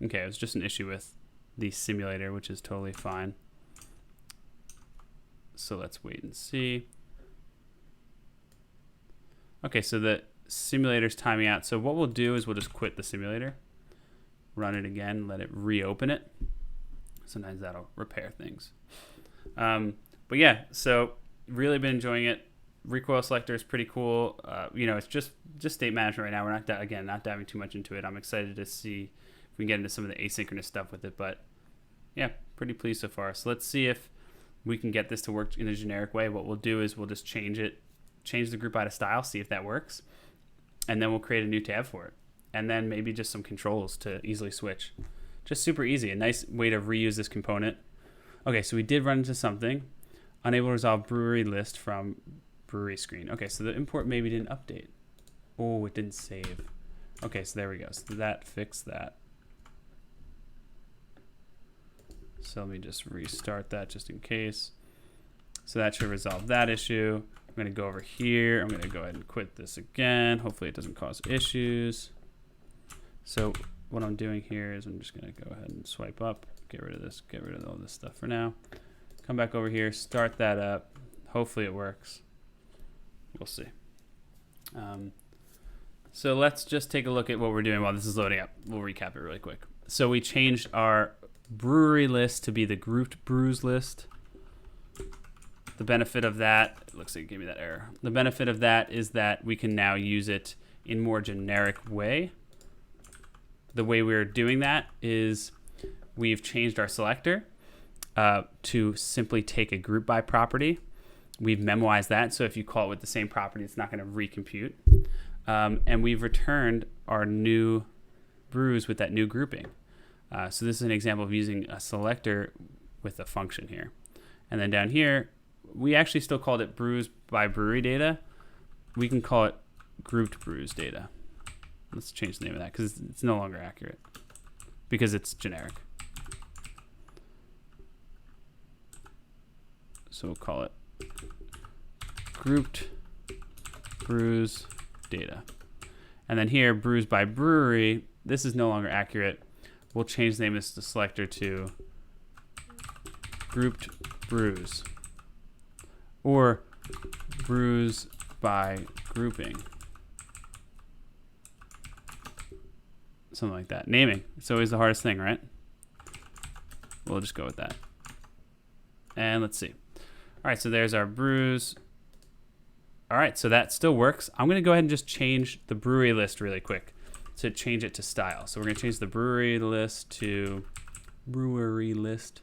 Okay, it was just an issue with the simulator, which is totally fine. So let's wait and see. Okay, so the simulator's timing out. So what we'll do is we'll just quit the simulator, run it again, let it reopen it. Sometimes that'll repair things. But yeah, so really been enjoying it. Recoil selector is pretty cool. It's just state management right now. We're not diving too much into it. I'm excited to see if we can get into some of the asynchronous stuff with it. But yeah, pretty pleased so far. So let's see if we can get this to work in a generic way. What we'll do is we'll just change the group by to style, see if that works, and then we'll create a new tab for it, and then maybe just some controls to easily switch. Just super easy, a nice way to reuse this component. Okay, so we did run into something. Unable to resolve brewery list from brewery screen. Okay, so the import maybe didn't update. Oh, it didn't save. Okay, so there we go. So that fixed that. So let me just restart that just in case. So that should resolve that issue. I'm going to go over here. I'm going to go ahead and quit this again. Hopefully it doesn't cause issues. So what I'm doing here is I'm just going to go ahead and swipe up, get rid of this, get rid of all this stuff for now. Come back over here, start that up. Hopefully it works. We'll see. So let's just take a look at what we're doing while this is loading up. We'll recap it really quick. So we changed our brewery list to be the grouped brews list. The benefit of that, it looks like it gave me that error. The benefit of that is that we can now use it in more generic way. The way we're doing that is we've changed our selector to simply take a group by property. We've memoized that, so if you call it with the same property, it's not going to recompute. And we've returned our new brews with that new grouping. So this is an example of using a selector with a function here. And then down here, we actually still called it brews by brewery data. We can call it grouped brews data. Let's change the name of that because it's no longer accurate because it's generic. So we'll call it grouped brews data. And then here, brews by brewery, this is no longer accurate. We'll change the name of the selector to grouped brews or brews by grouping. Something like that. Naming. It's always the hardest thing, right? We'll just go with that. And let's see. All right, so there's our brews. All right, so that still works. I'm going to go ahead and just change the brewery list really quick to change it to style. So we're going to change the brewery list to brewery list.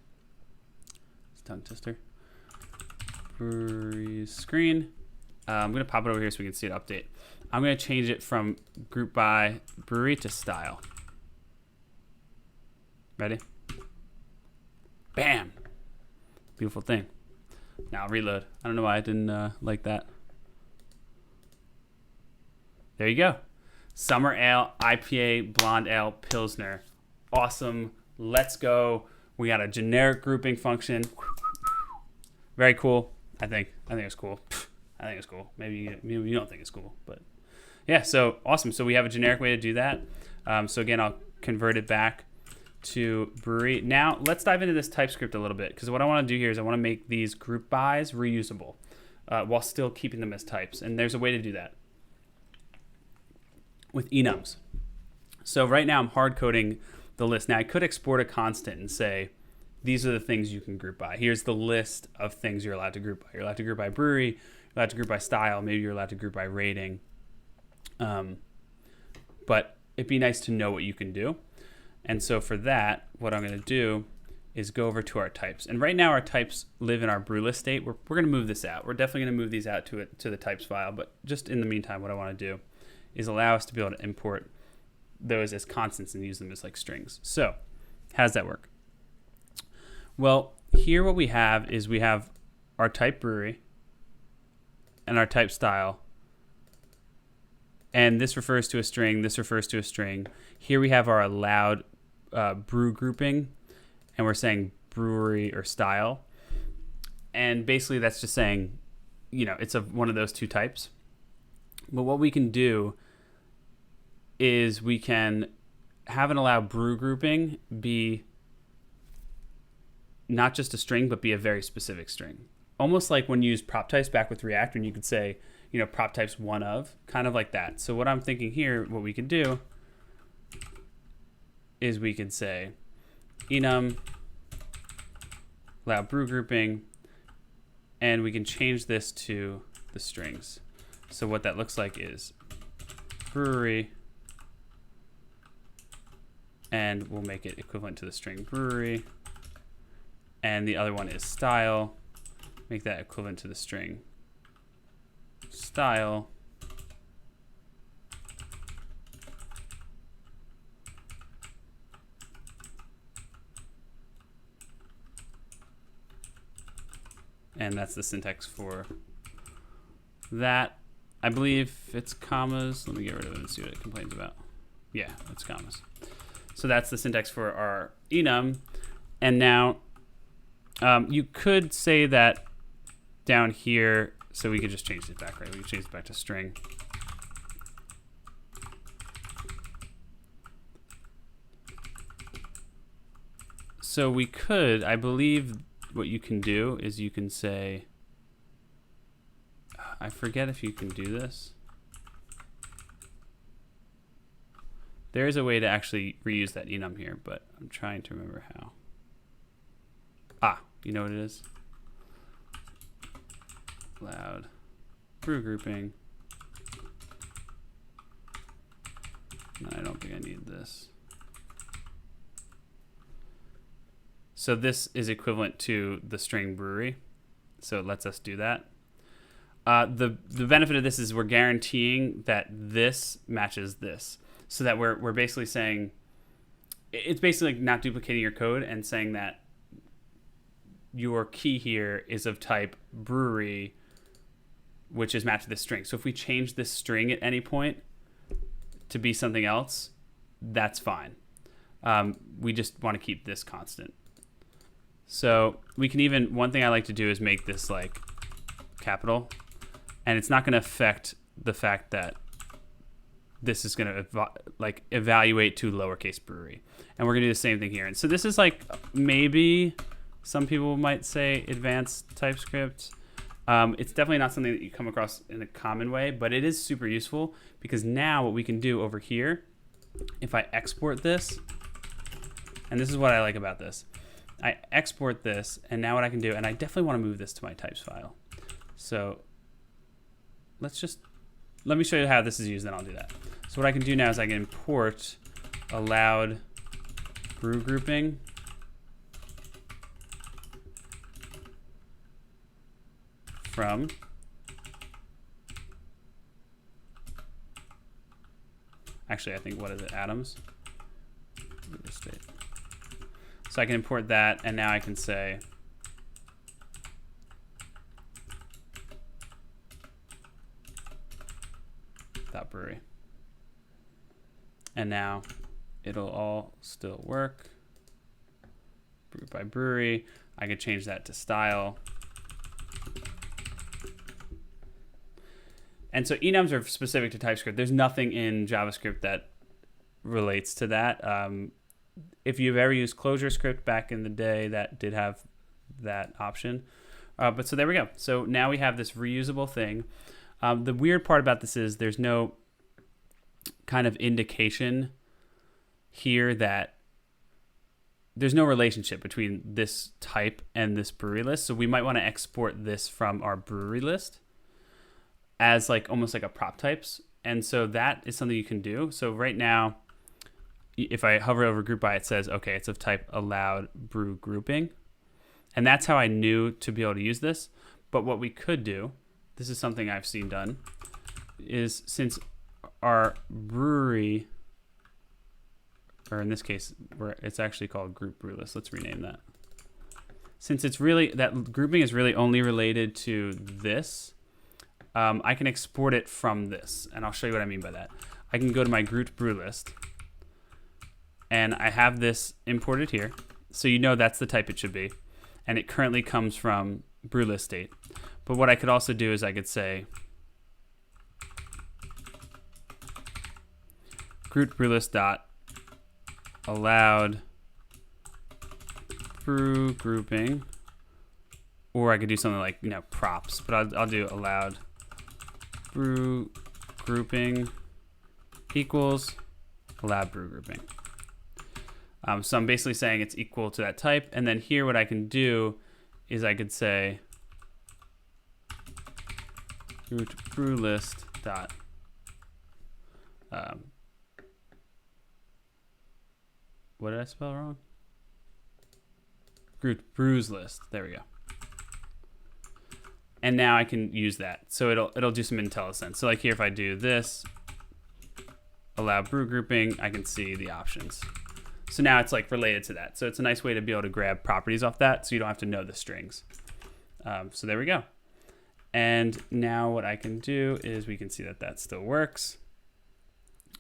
It's a tongue twister. Brewery screen. I'm going to pop it over here so we can see it update. I'm going to change it from group by brewery to style. Ready? Bam! Beautiful thing. Now reload. I don't know why I didn't like that. There you go. Summer Ale, IPA, Blonde Ale, Pilsner. Awesome. Let's go. We got a generic grouping function. Very cool. I think it's cool. I think it's cool. Maybe you don't think it's cool, but yeah, so awesome. So we have a generic way to do that. So again, I'll convert it back to brewery. Now let's dive into this Typescript a little bit because what I want to do here is I want to make these group bys reusable while still keeping them as types. And there's a way to do that with enums. So right now I'm hard coding the list. Now I could export a constant and say, these are the things you can group by. Here's the list of things you're allowed to group by. You're allowed to group by brewery, you're allowed to group by style, maybe you're allowed to group by rating. but it'd be nice to know what you can do. And so for that, what I'm going to do is go over to our types. And right now our types live in our brew list state. We're going to move this out. We're definitely going to move these out to the types file. But just in the meantime, what I want to do is allow us to be able to import those as constants and use them as like strings. So how does that work? Well, here what we have is we have our type brewery and our type style. And this refers to a string. This refers to a string. Here we have our allowed brew grouping, and we're saying brewery or style. And basically that's just saying, it's one of those two types. But what we can do is we can have an allowed brew grouping be not just a string, but be a very specific string. Almost like when you use prop types back with React, and you could say, prop types one of, kind of like that. So what I'm thinking here, what we can do is we can say enum allow brew grouping, and we can change this to the strings. So what that looks like is brewery, and we'll make it equivalent to the string brewery. And the other one is style, make that equivalent to the string style. And that's the syntax for that. I believe it's commas. Let me get rid of it and see what it complains about. Yeah, it's commas. So that's the syntax for our enum. And now you could say that down here, so we could just change it back, right? We could change it back to string. So we could, I believe what you can do is you can say, I forget if you can do this. There is a way to actually reuse that enum here, but I'm trying to remember how. You know what it is? Loud brew grouping. No, I don't think I need this. So this is equivalent to the string brewery. So it lets us do that. The benefit of this is we're guaranteeing that this matches this. So that we're basically saying, it's basically like not duplicating your code and saying that your key here is of type brewery, which is matched to this string. So if we change this string at any point to be something else, that's fine. We just want to keep this constant. So we can even, one thing I like to do is make this like capital, and it's not going to affect the fact that this is going to evaluate to lowercase brewery. And we're going to do the same thing here. And so this is like maybe some people might say advanced TypeScript. It's definitely not something that you come across in a common way, but it is super useful because now what we can do over here, if I export this, and this is what I like about this, I export this, and now what I can do, and I definitely want to move this to my types file. So let me show you how this is used, then I'll do that. So what I can do now is I can import allowed brew grouping from actually I think what is it, atoms. So I can import that, and now I can say .brewery. And now it'll all still work. Brew by brewery. I could change that to style. And so enums are specific to TypeScript. There's nothing in JavaScript that relates to that. If you've ever used ClojureScript back in the day, that did have that option. But so there we go. So now we have this reusable thing. The weird part about this is there's no kind of indication here that there's no relationship between this type and this brewery list. So we might want to export this from our brewery list as like almost like a prop types And so that is something you can do. So right now, if I hover over group by, it says, okay, it's of type allowed brew grouping. And that's how I knew to be able to use this. But what we could do, this is something I've seen done, is since our brewery, or in this case, it's actually called group brew list. Let's rename that. Since it's really, that grouping is really only related to this, I can export it from this. And I'll show you what I mean by that. I can go to my group brew list, and I have this imported here. So you know that's the type it should be. And it currently comes from brew list state. But what I could also do is I could say group brew list dot allowed brew grouping, or I could do something like, you know, props, but I'll do allowed brew grouping equals allowed brew grouping. So I'm basically saying it's equal to that type, and then here what I can do is I could say root brew list dot what did I spell wrong? Group brews list. There we go. And now I can use that. So it'll do some IntelliSense. So like here, if I do this, allow brew grouping, I can see the options. So now it's like related to that. So it's a nice way to be able to grab properties off that, so you don't have to know the strings. So there we go. And now what I can do is we can see that that still works.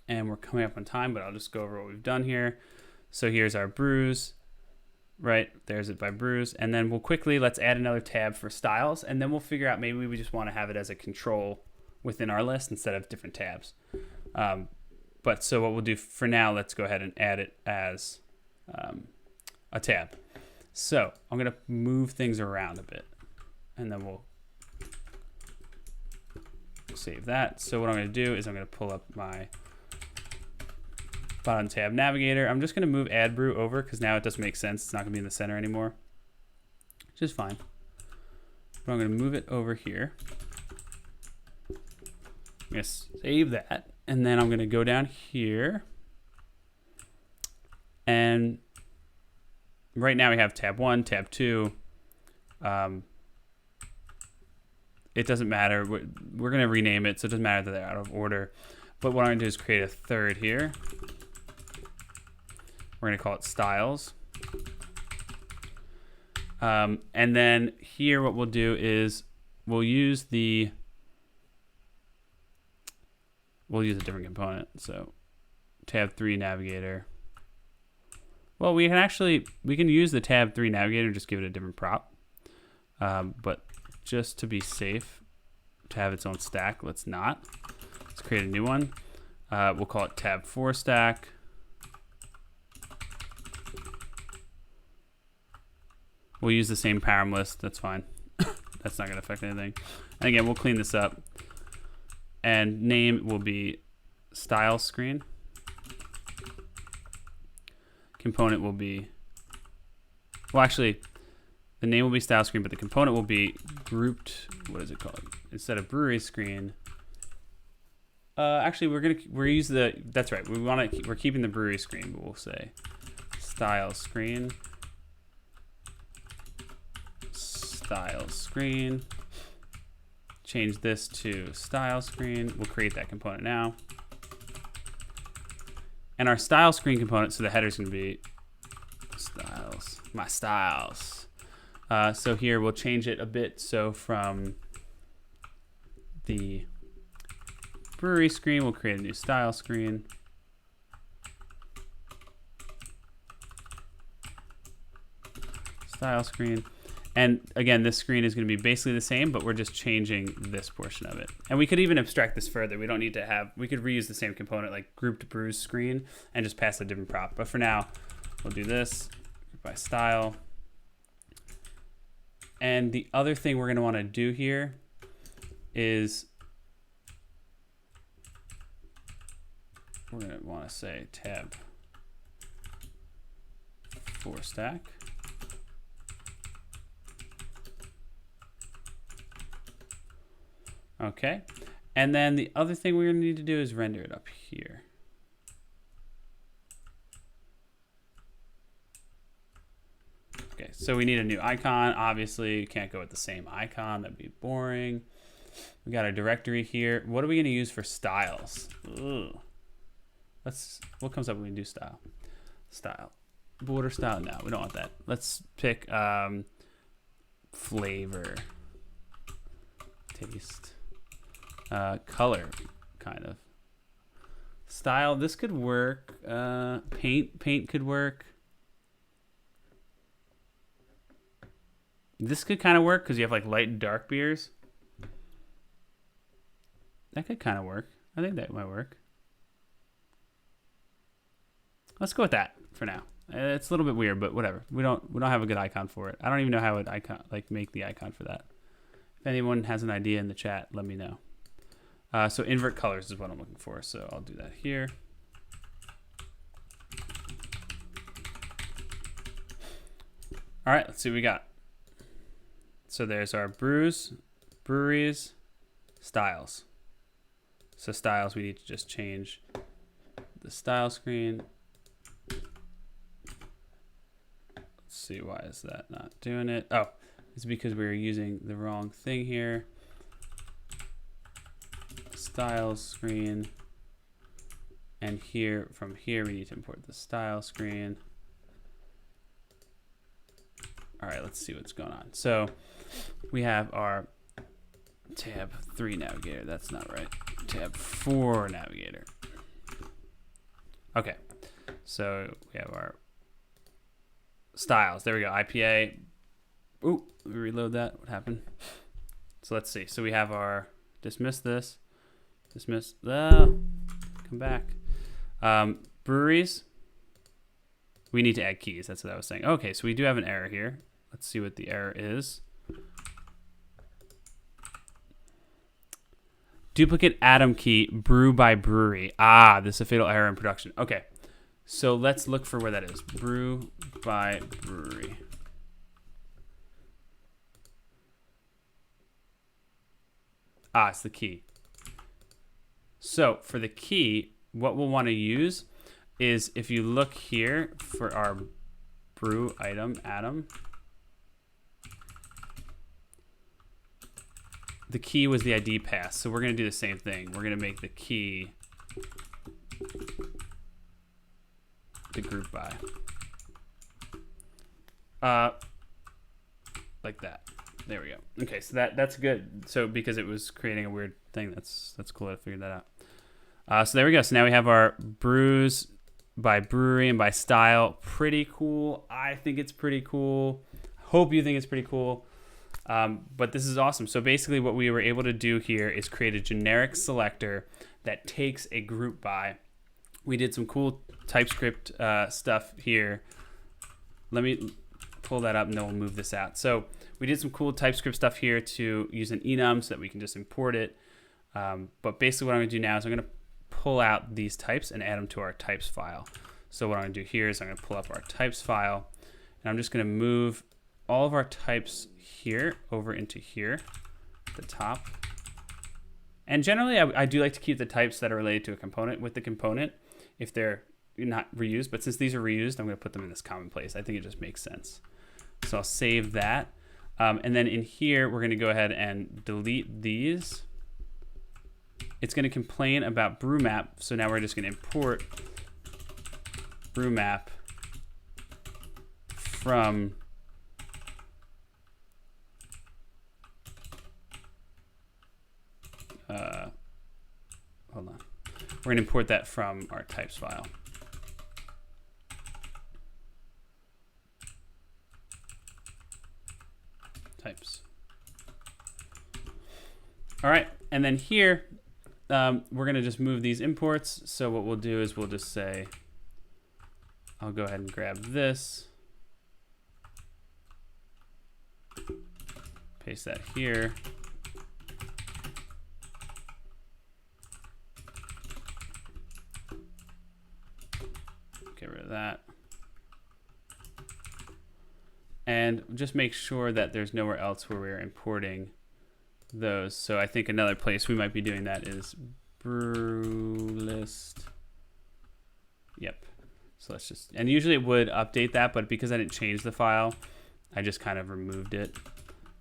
And we're coming up on time, but I'll just go over what we've done here. So here's our brews. Right, there's it by brews. And then let's add another tab for styles, and then we'll figure out maybe we just want to have it as a control within our list instead of different tabs. But so what we'll do for now, let's go ahead and add it as a tab. So I'm gonna move things around a bit, and then we'll save that. So what I'm gonna do is I'm gonna pull up my bottom tab Navigator. I'm just going to move add brew over because now it doesn't make sense. It's not going to be in the center anymore, which is fine. But I'm going to move it over here. I'm going to save that. And then I'm going to go down here. And right now we have tab 1, tab 2. It doesn't matter. We're going to rename it, so it doesn't matter that they're out of order. But what I'm going to do is create a third here. We're going to call it styles. And then here what we'll do is we'll use a different component. So tab 3 Navigator. Well, we can use the tab 3 Navigator and just give it a different prop. But just to be safe, to have its own stack, let's not. Let's create a new one. We'll call it tab 4 stack. We'll use the same param list. That's fine. That's not going to affect anything. And again, we'll clean this up. And name will be style screen. Component will be, well, actually, the name will be style screen, but the component will be grouped. What is it called? Instead of brewery screen. Actually, that's right. We're keeping the brewery screen, but we'll say style screen. Style screen. Change this to style screen. We'll create that component now. And our style screen component, so the header is going to be styles, my styles. So here we'll change it a bit. So from the brewery screen, we'll create a new style screen. Style screen. And again, this screen is going to be basically the same, but we're just changing this portion of it. And we could even abstract this further. We don't need to have, we could reuse the same component like grouped brews screen and just pass a different prop. But for now, we'll do this by style. And the other thing we're going to want to do here is we're going to want to say tab 4 stack. Okay, And then the other thing we're going to need to do is render it up here. Okay, so we need a new icon. Obviously, you can't go with the same icon. That'd be boring. We got our directory here. What are we going to use for styles? Ugh. What comes up when we do style? Style. Border style? No, we don't want that. Let's pick flavor. Taste. Color, kind of. Style, this could work. Paint could work. This could kind of work because you have like light and dark beers. That could kind of work. I think that might work. Let's go with that for now. It's a little bit weird, but whatever. We don't have a good icon for it. I don't even know how it make the icon for that. If anyone has an idea in the chat, let me know. So invert colors is what I'm looking for. So I'll do that here. All right, let's see what we got. So there's our brews, breweries, styles. So styles, we need to just change the style screen. Let's see, why is that not doing it? Oh, it's because we were using the wrong thing here. Styles screen. And here, from here, we need to import the style screen. All right, let's see what's going on. So we have our tab 3 navigator. That's not right. Tab 4 navigator. Okay, so we have our styles. There we go. IPA. Ooh, let me reload that. What happened? So let's see. So we have our dismiss this. Dismiss. Come back. Breweries. We need to add keys. That's what I was saying. Okay, so we do have an error here. Let's see what the error is. Duplicate atom key, brew by brewery. Ah, this is a fatal error in production. Okay, so let's look for where that is. Brew by brewery. Ah, it's the key. So for the key, what we'll want to use is, if you look here for our brew item, atom, the key was the ID pass. So we're going to do the same thing. We're going to make the key the group by. Like that. There we go. Okay, so that's good. So because it was creating a weird thing, that's cool. I figured that out. So there we go. So now we have our brews by brewery and by style. Pretty cool. I think it's pretty cool. Hope you think it's pretty cool. But this is awesome. So basically what we were able to do here is create a generic selector that takes a group by. We did some cool TypeScript stuff here. Let me pull that up and then we'll move this out. So we did some cool TypeScript stuff here to use an enum so that we can just import it. But basically what I'm going to do now is I'm going to pull out these types and add them to our types file. So what I'm going to do here is I'm going to pull up our types file, and I'm just going to move all of our types here over into here at the top. And generally I do like to keep the types that are related to a component with the component if they're not reused, but since these are reused, I'm going to put them in this common place. I think it just makes sense. So I'll save that. And then in here, we're going to go ahead and delete these. It's going to complain about brew map. So now we're just going to import brew map from hold on. We're going to import that from our types file. Types. All right, and then here, we're going to just move these imports. So what we'll do is we'll just say, I'll go ahead and grab this, paste that here. Get rid of that. And just make sure that there's nowhere else where we're importing those. So I think another place we might be doing that is brew list. Yep. So let's just, and usually it would update that, but because I didn't change the file, I just kind of removed it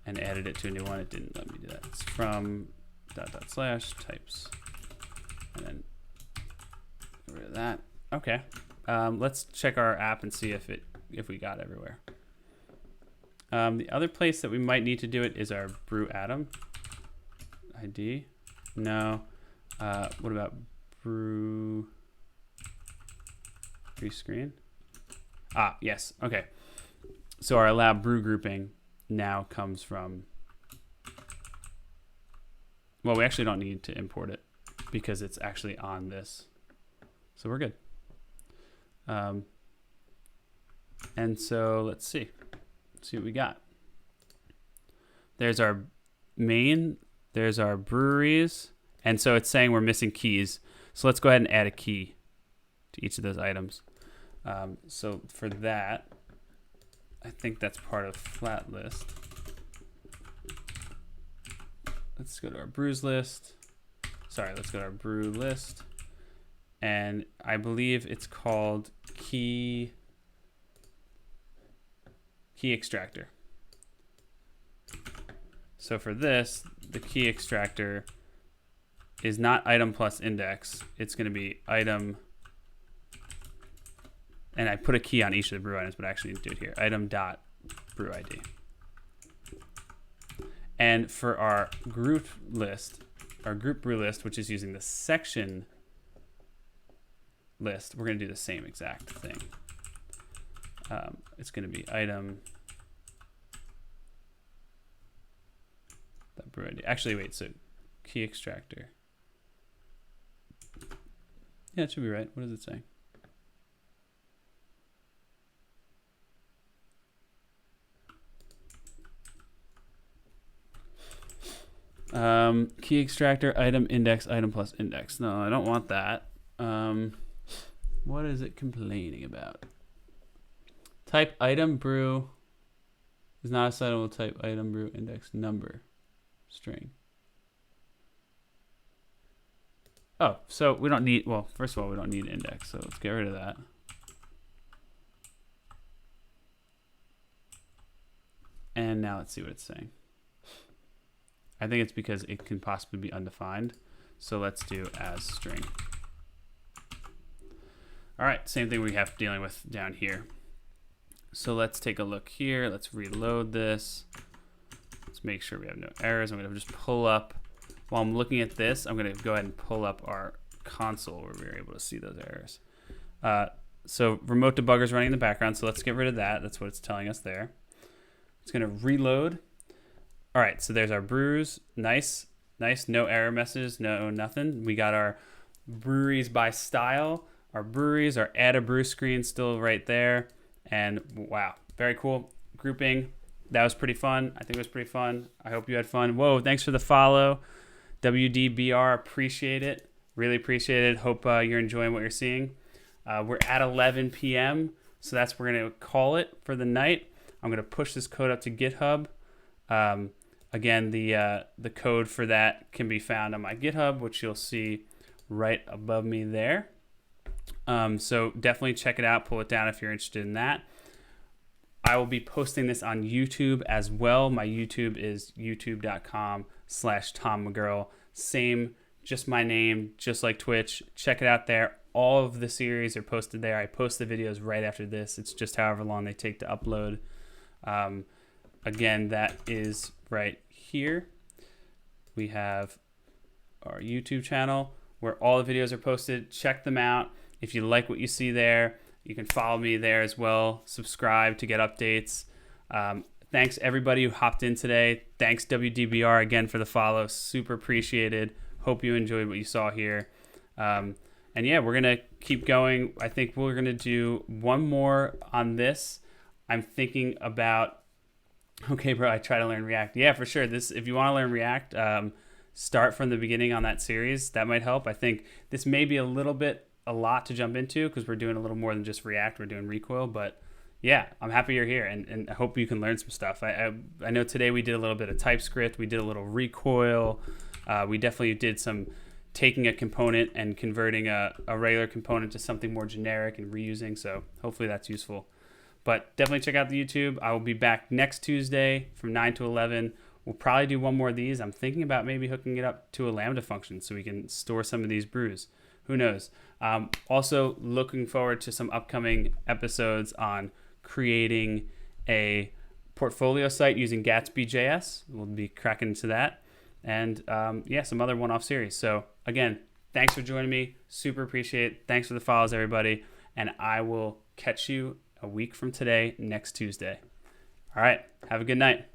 and added it to a new one. It didn't let me do that. It's from /types, and then get rid of that. Okay. Let's check our app and see if we got everywhere. The other place that we might need to do it is our brew atom ID. No. What about brew screen? Ah, yes. Okay. So our lab brew grouping now comes from, well, we actually don't need to import it because it's actually on this. So we're good. And so let's see what we got. There's our main, there's our breweries. And so it's saying we're missing keys. So let's go ahead and add a key to each of those items. So for that, I think that's part of flat list. Let's go to our brews list. Sorry, let's go to our brew list. And I believe it's called key extractor. So for this, the key extractor is not item plus index. It's going to be item, and I put a key on each of the brew items, but I actually need to do it here. Item dot brew ID. And for our group list, our group brew list, which is using the section list, we're going to do the same exact thing. It's going to be item dot brew ID. Actually, wait. So key extractor. Yeah, it should be right. What does it say? Key extractor, item index, item plus index. No, I don't want that. What is it complaining about? Type item brew is not assignable. Type item brew index number string. Oh, so we don't need, well, first of all, we don't need index, so let's get rid of that. And now let's see what it's saying. I think it's because it can possibly be undefined. So let's do as string. All right, same thing we have dealing with down here. So let's take a look here. Let's reload this. Let's make sure we have no errors. I'm gonna just pull up, while I'm looking at this, I'm gonna go ahead and pull up our console where we're able to see those errors. So remote debugger's running in the background, so let's get rid of that. That's what it's telling us there. It's gonna reload. All right, so there's our brews. Nice, no error messages, no nothing. We got our breweries by style, our breweries, our add a brew screen still right there. And wow, very cool grouping. That was pretty fun. I think it was pretty fun. I hope you had fun. Whoa, thanks for the follow. WDBR, appreciate it. Really appreciate it. Hope you're enjoying what you're seeing. We're at 11 p.m., so that's where we're going to call it for the night. I'm going to push this code up to GitHub. Again, the code for that can be found on my GitHub, which you'll see right above me there. So definitely check it out. Pull it down if you're interested in that. I will be posting this on YouTube as well. My YouTube is youtube.com/TomMcGurl. Same, just my name, just like Twitch. Check it out there. All of the series are posted there. I post the videos right after this. It's just however long they take to upload. Again, that is right here. We have our YouTube channel where all the videos are posted. Check them out. If you like what you see there, you can follow me there as well. Subscribe to get updates. Thanks everybody who hopped in today. Thanks WDBR again for the follow. Super appreciated. Hope you enjoyed what you saw here. And yeah, we're going to keep going. I think we're going to do one more on this. I'm thinking about, okay, bro, I try to learn React. Yeah, for sure. This, if you want to learn React, start from the beginning on that series. That might help. I think this may be a lot to jump into because we're doing a little more than just React. We're doing recoil, but Yeah, I'm happy you're here, and I hope you can learn some stuff. I know today we did a little bit of Typescript, we did a little recoil, we definitely did some taking a component and converting a regular component to something more generic and reusing, so hopefully that's useful. But definitely check out the YouTube. I will be back next Tuesday from 9 to 11. We'll probably do one more of these. I'm thinking about maybe hooking it up to a Lambda function so we can store some of these brews. Who knows? Also, looking forward to some upcoming episodes on creating a portfolio site using Gatsby.js. We'll be cracking into that. And some other one-off series. So again, thanks for joining me. Super appreciate it. Thanks for the follows, everybody. And I will catch you a week from today, next Tuesday. All right. Have a good night.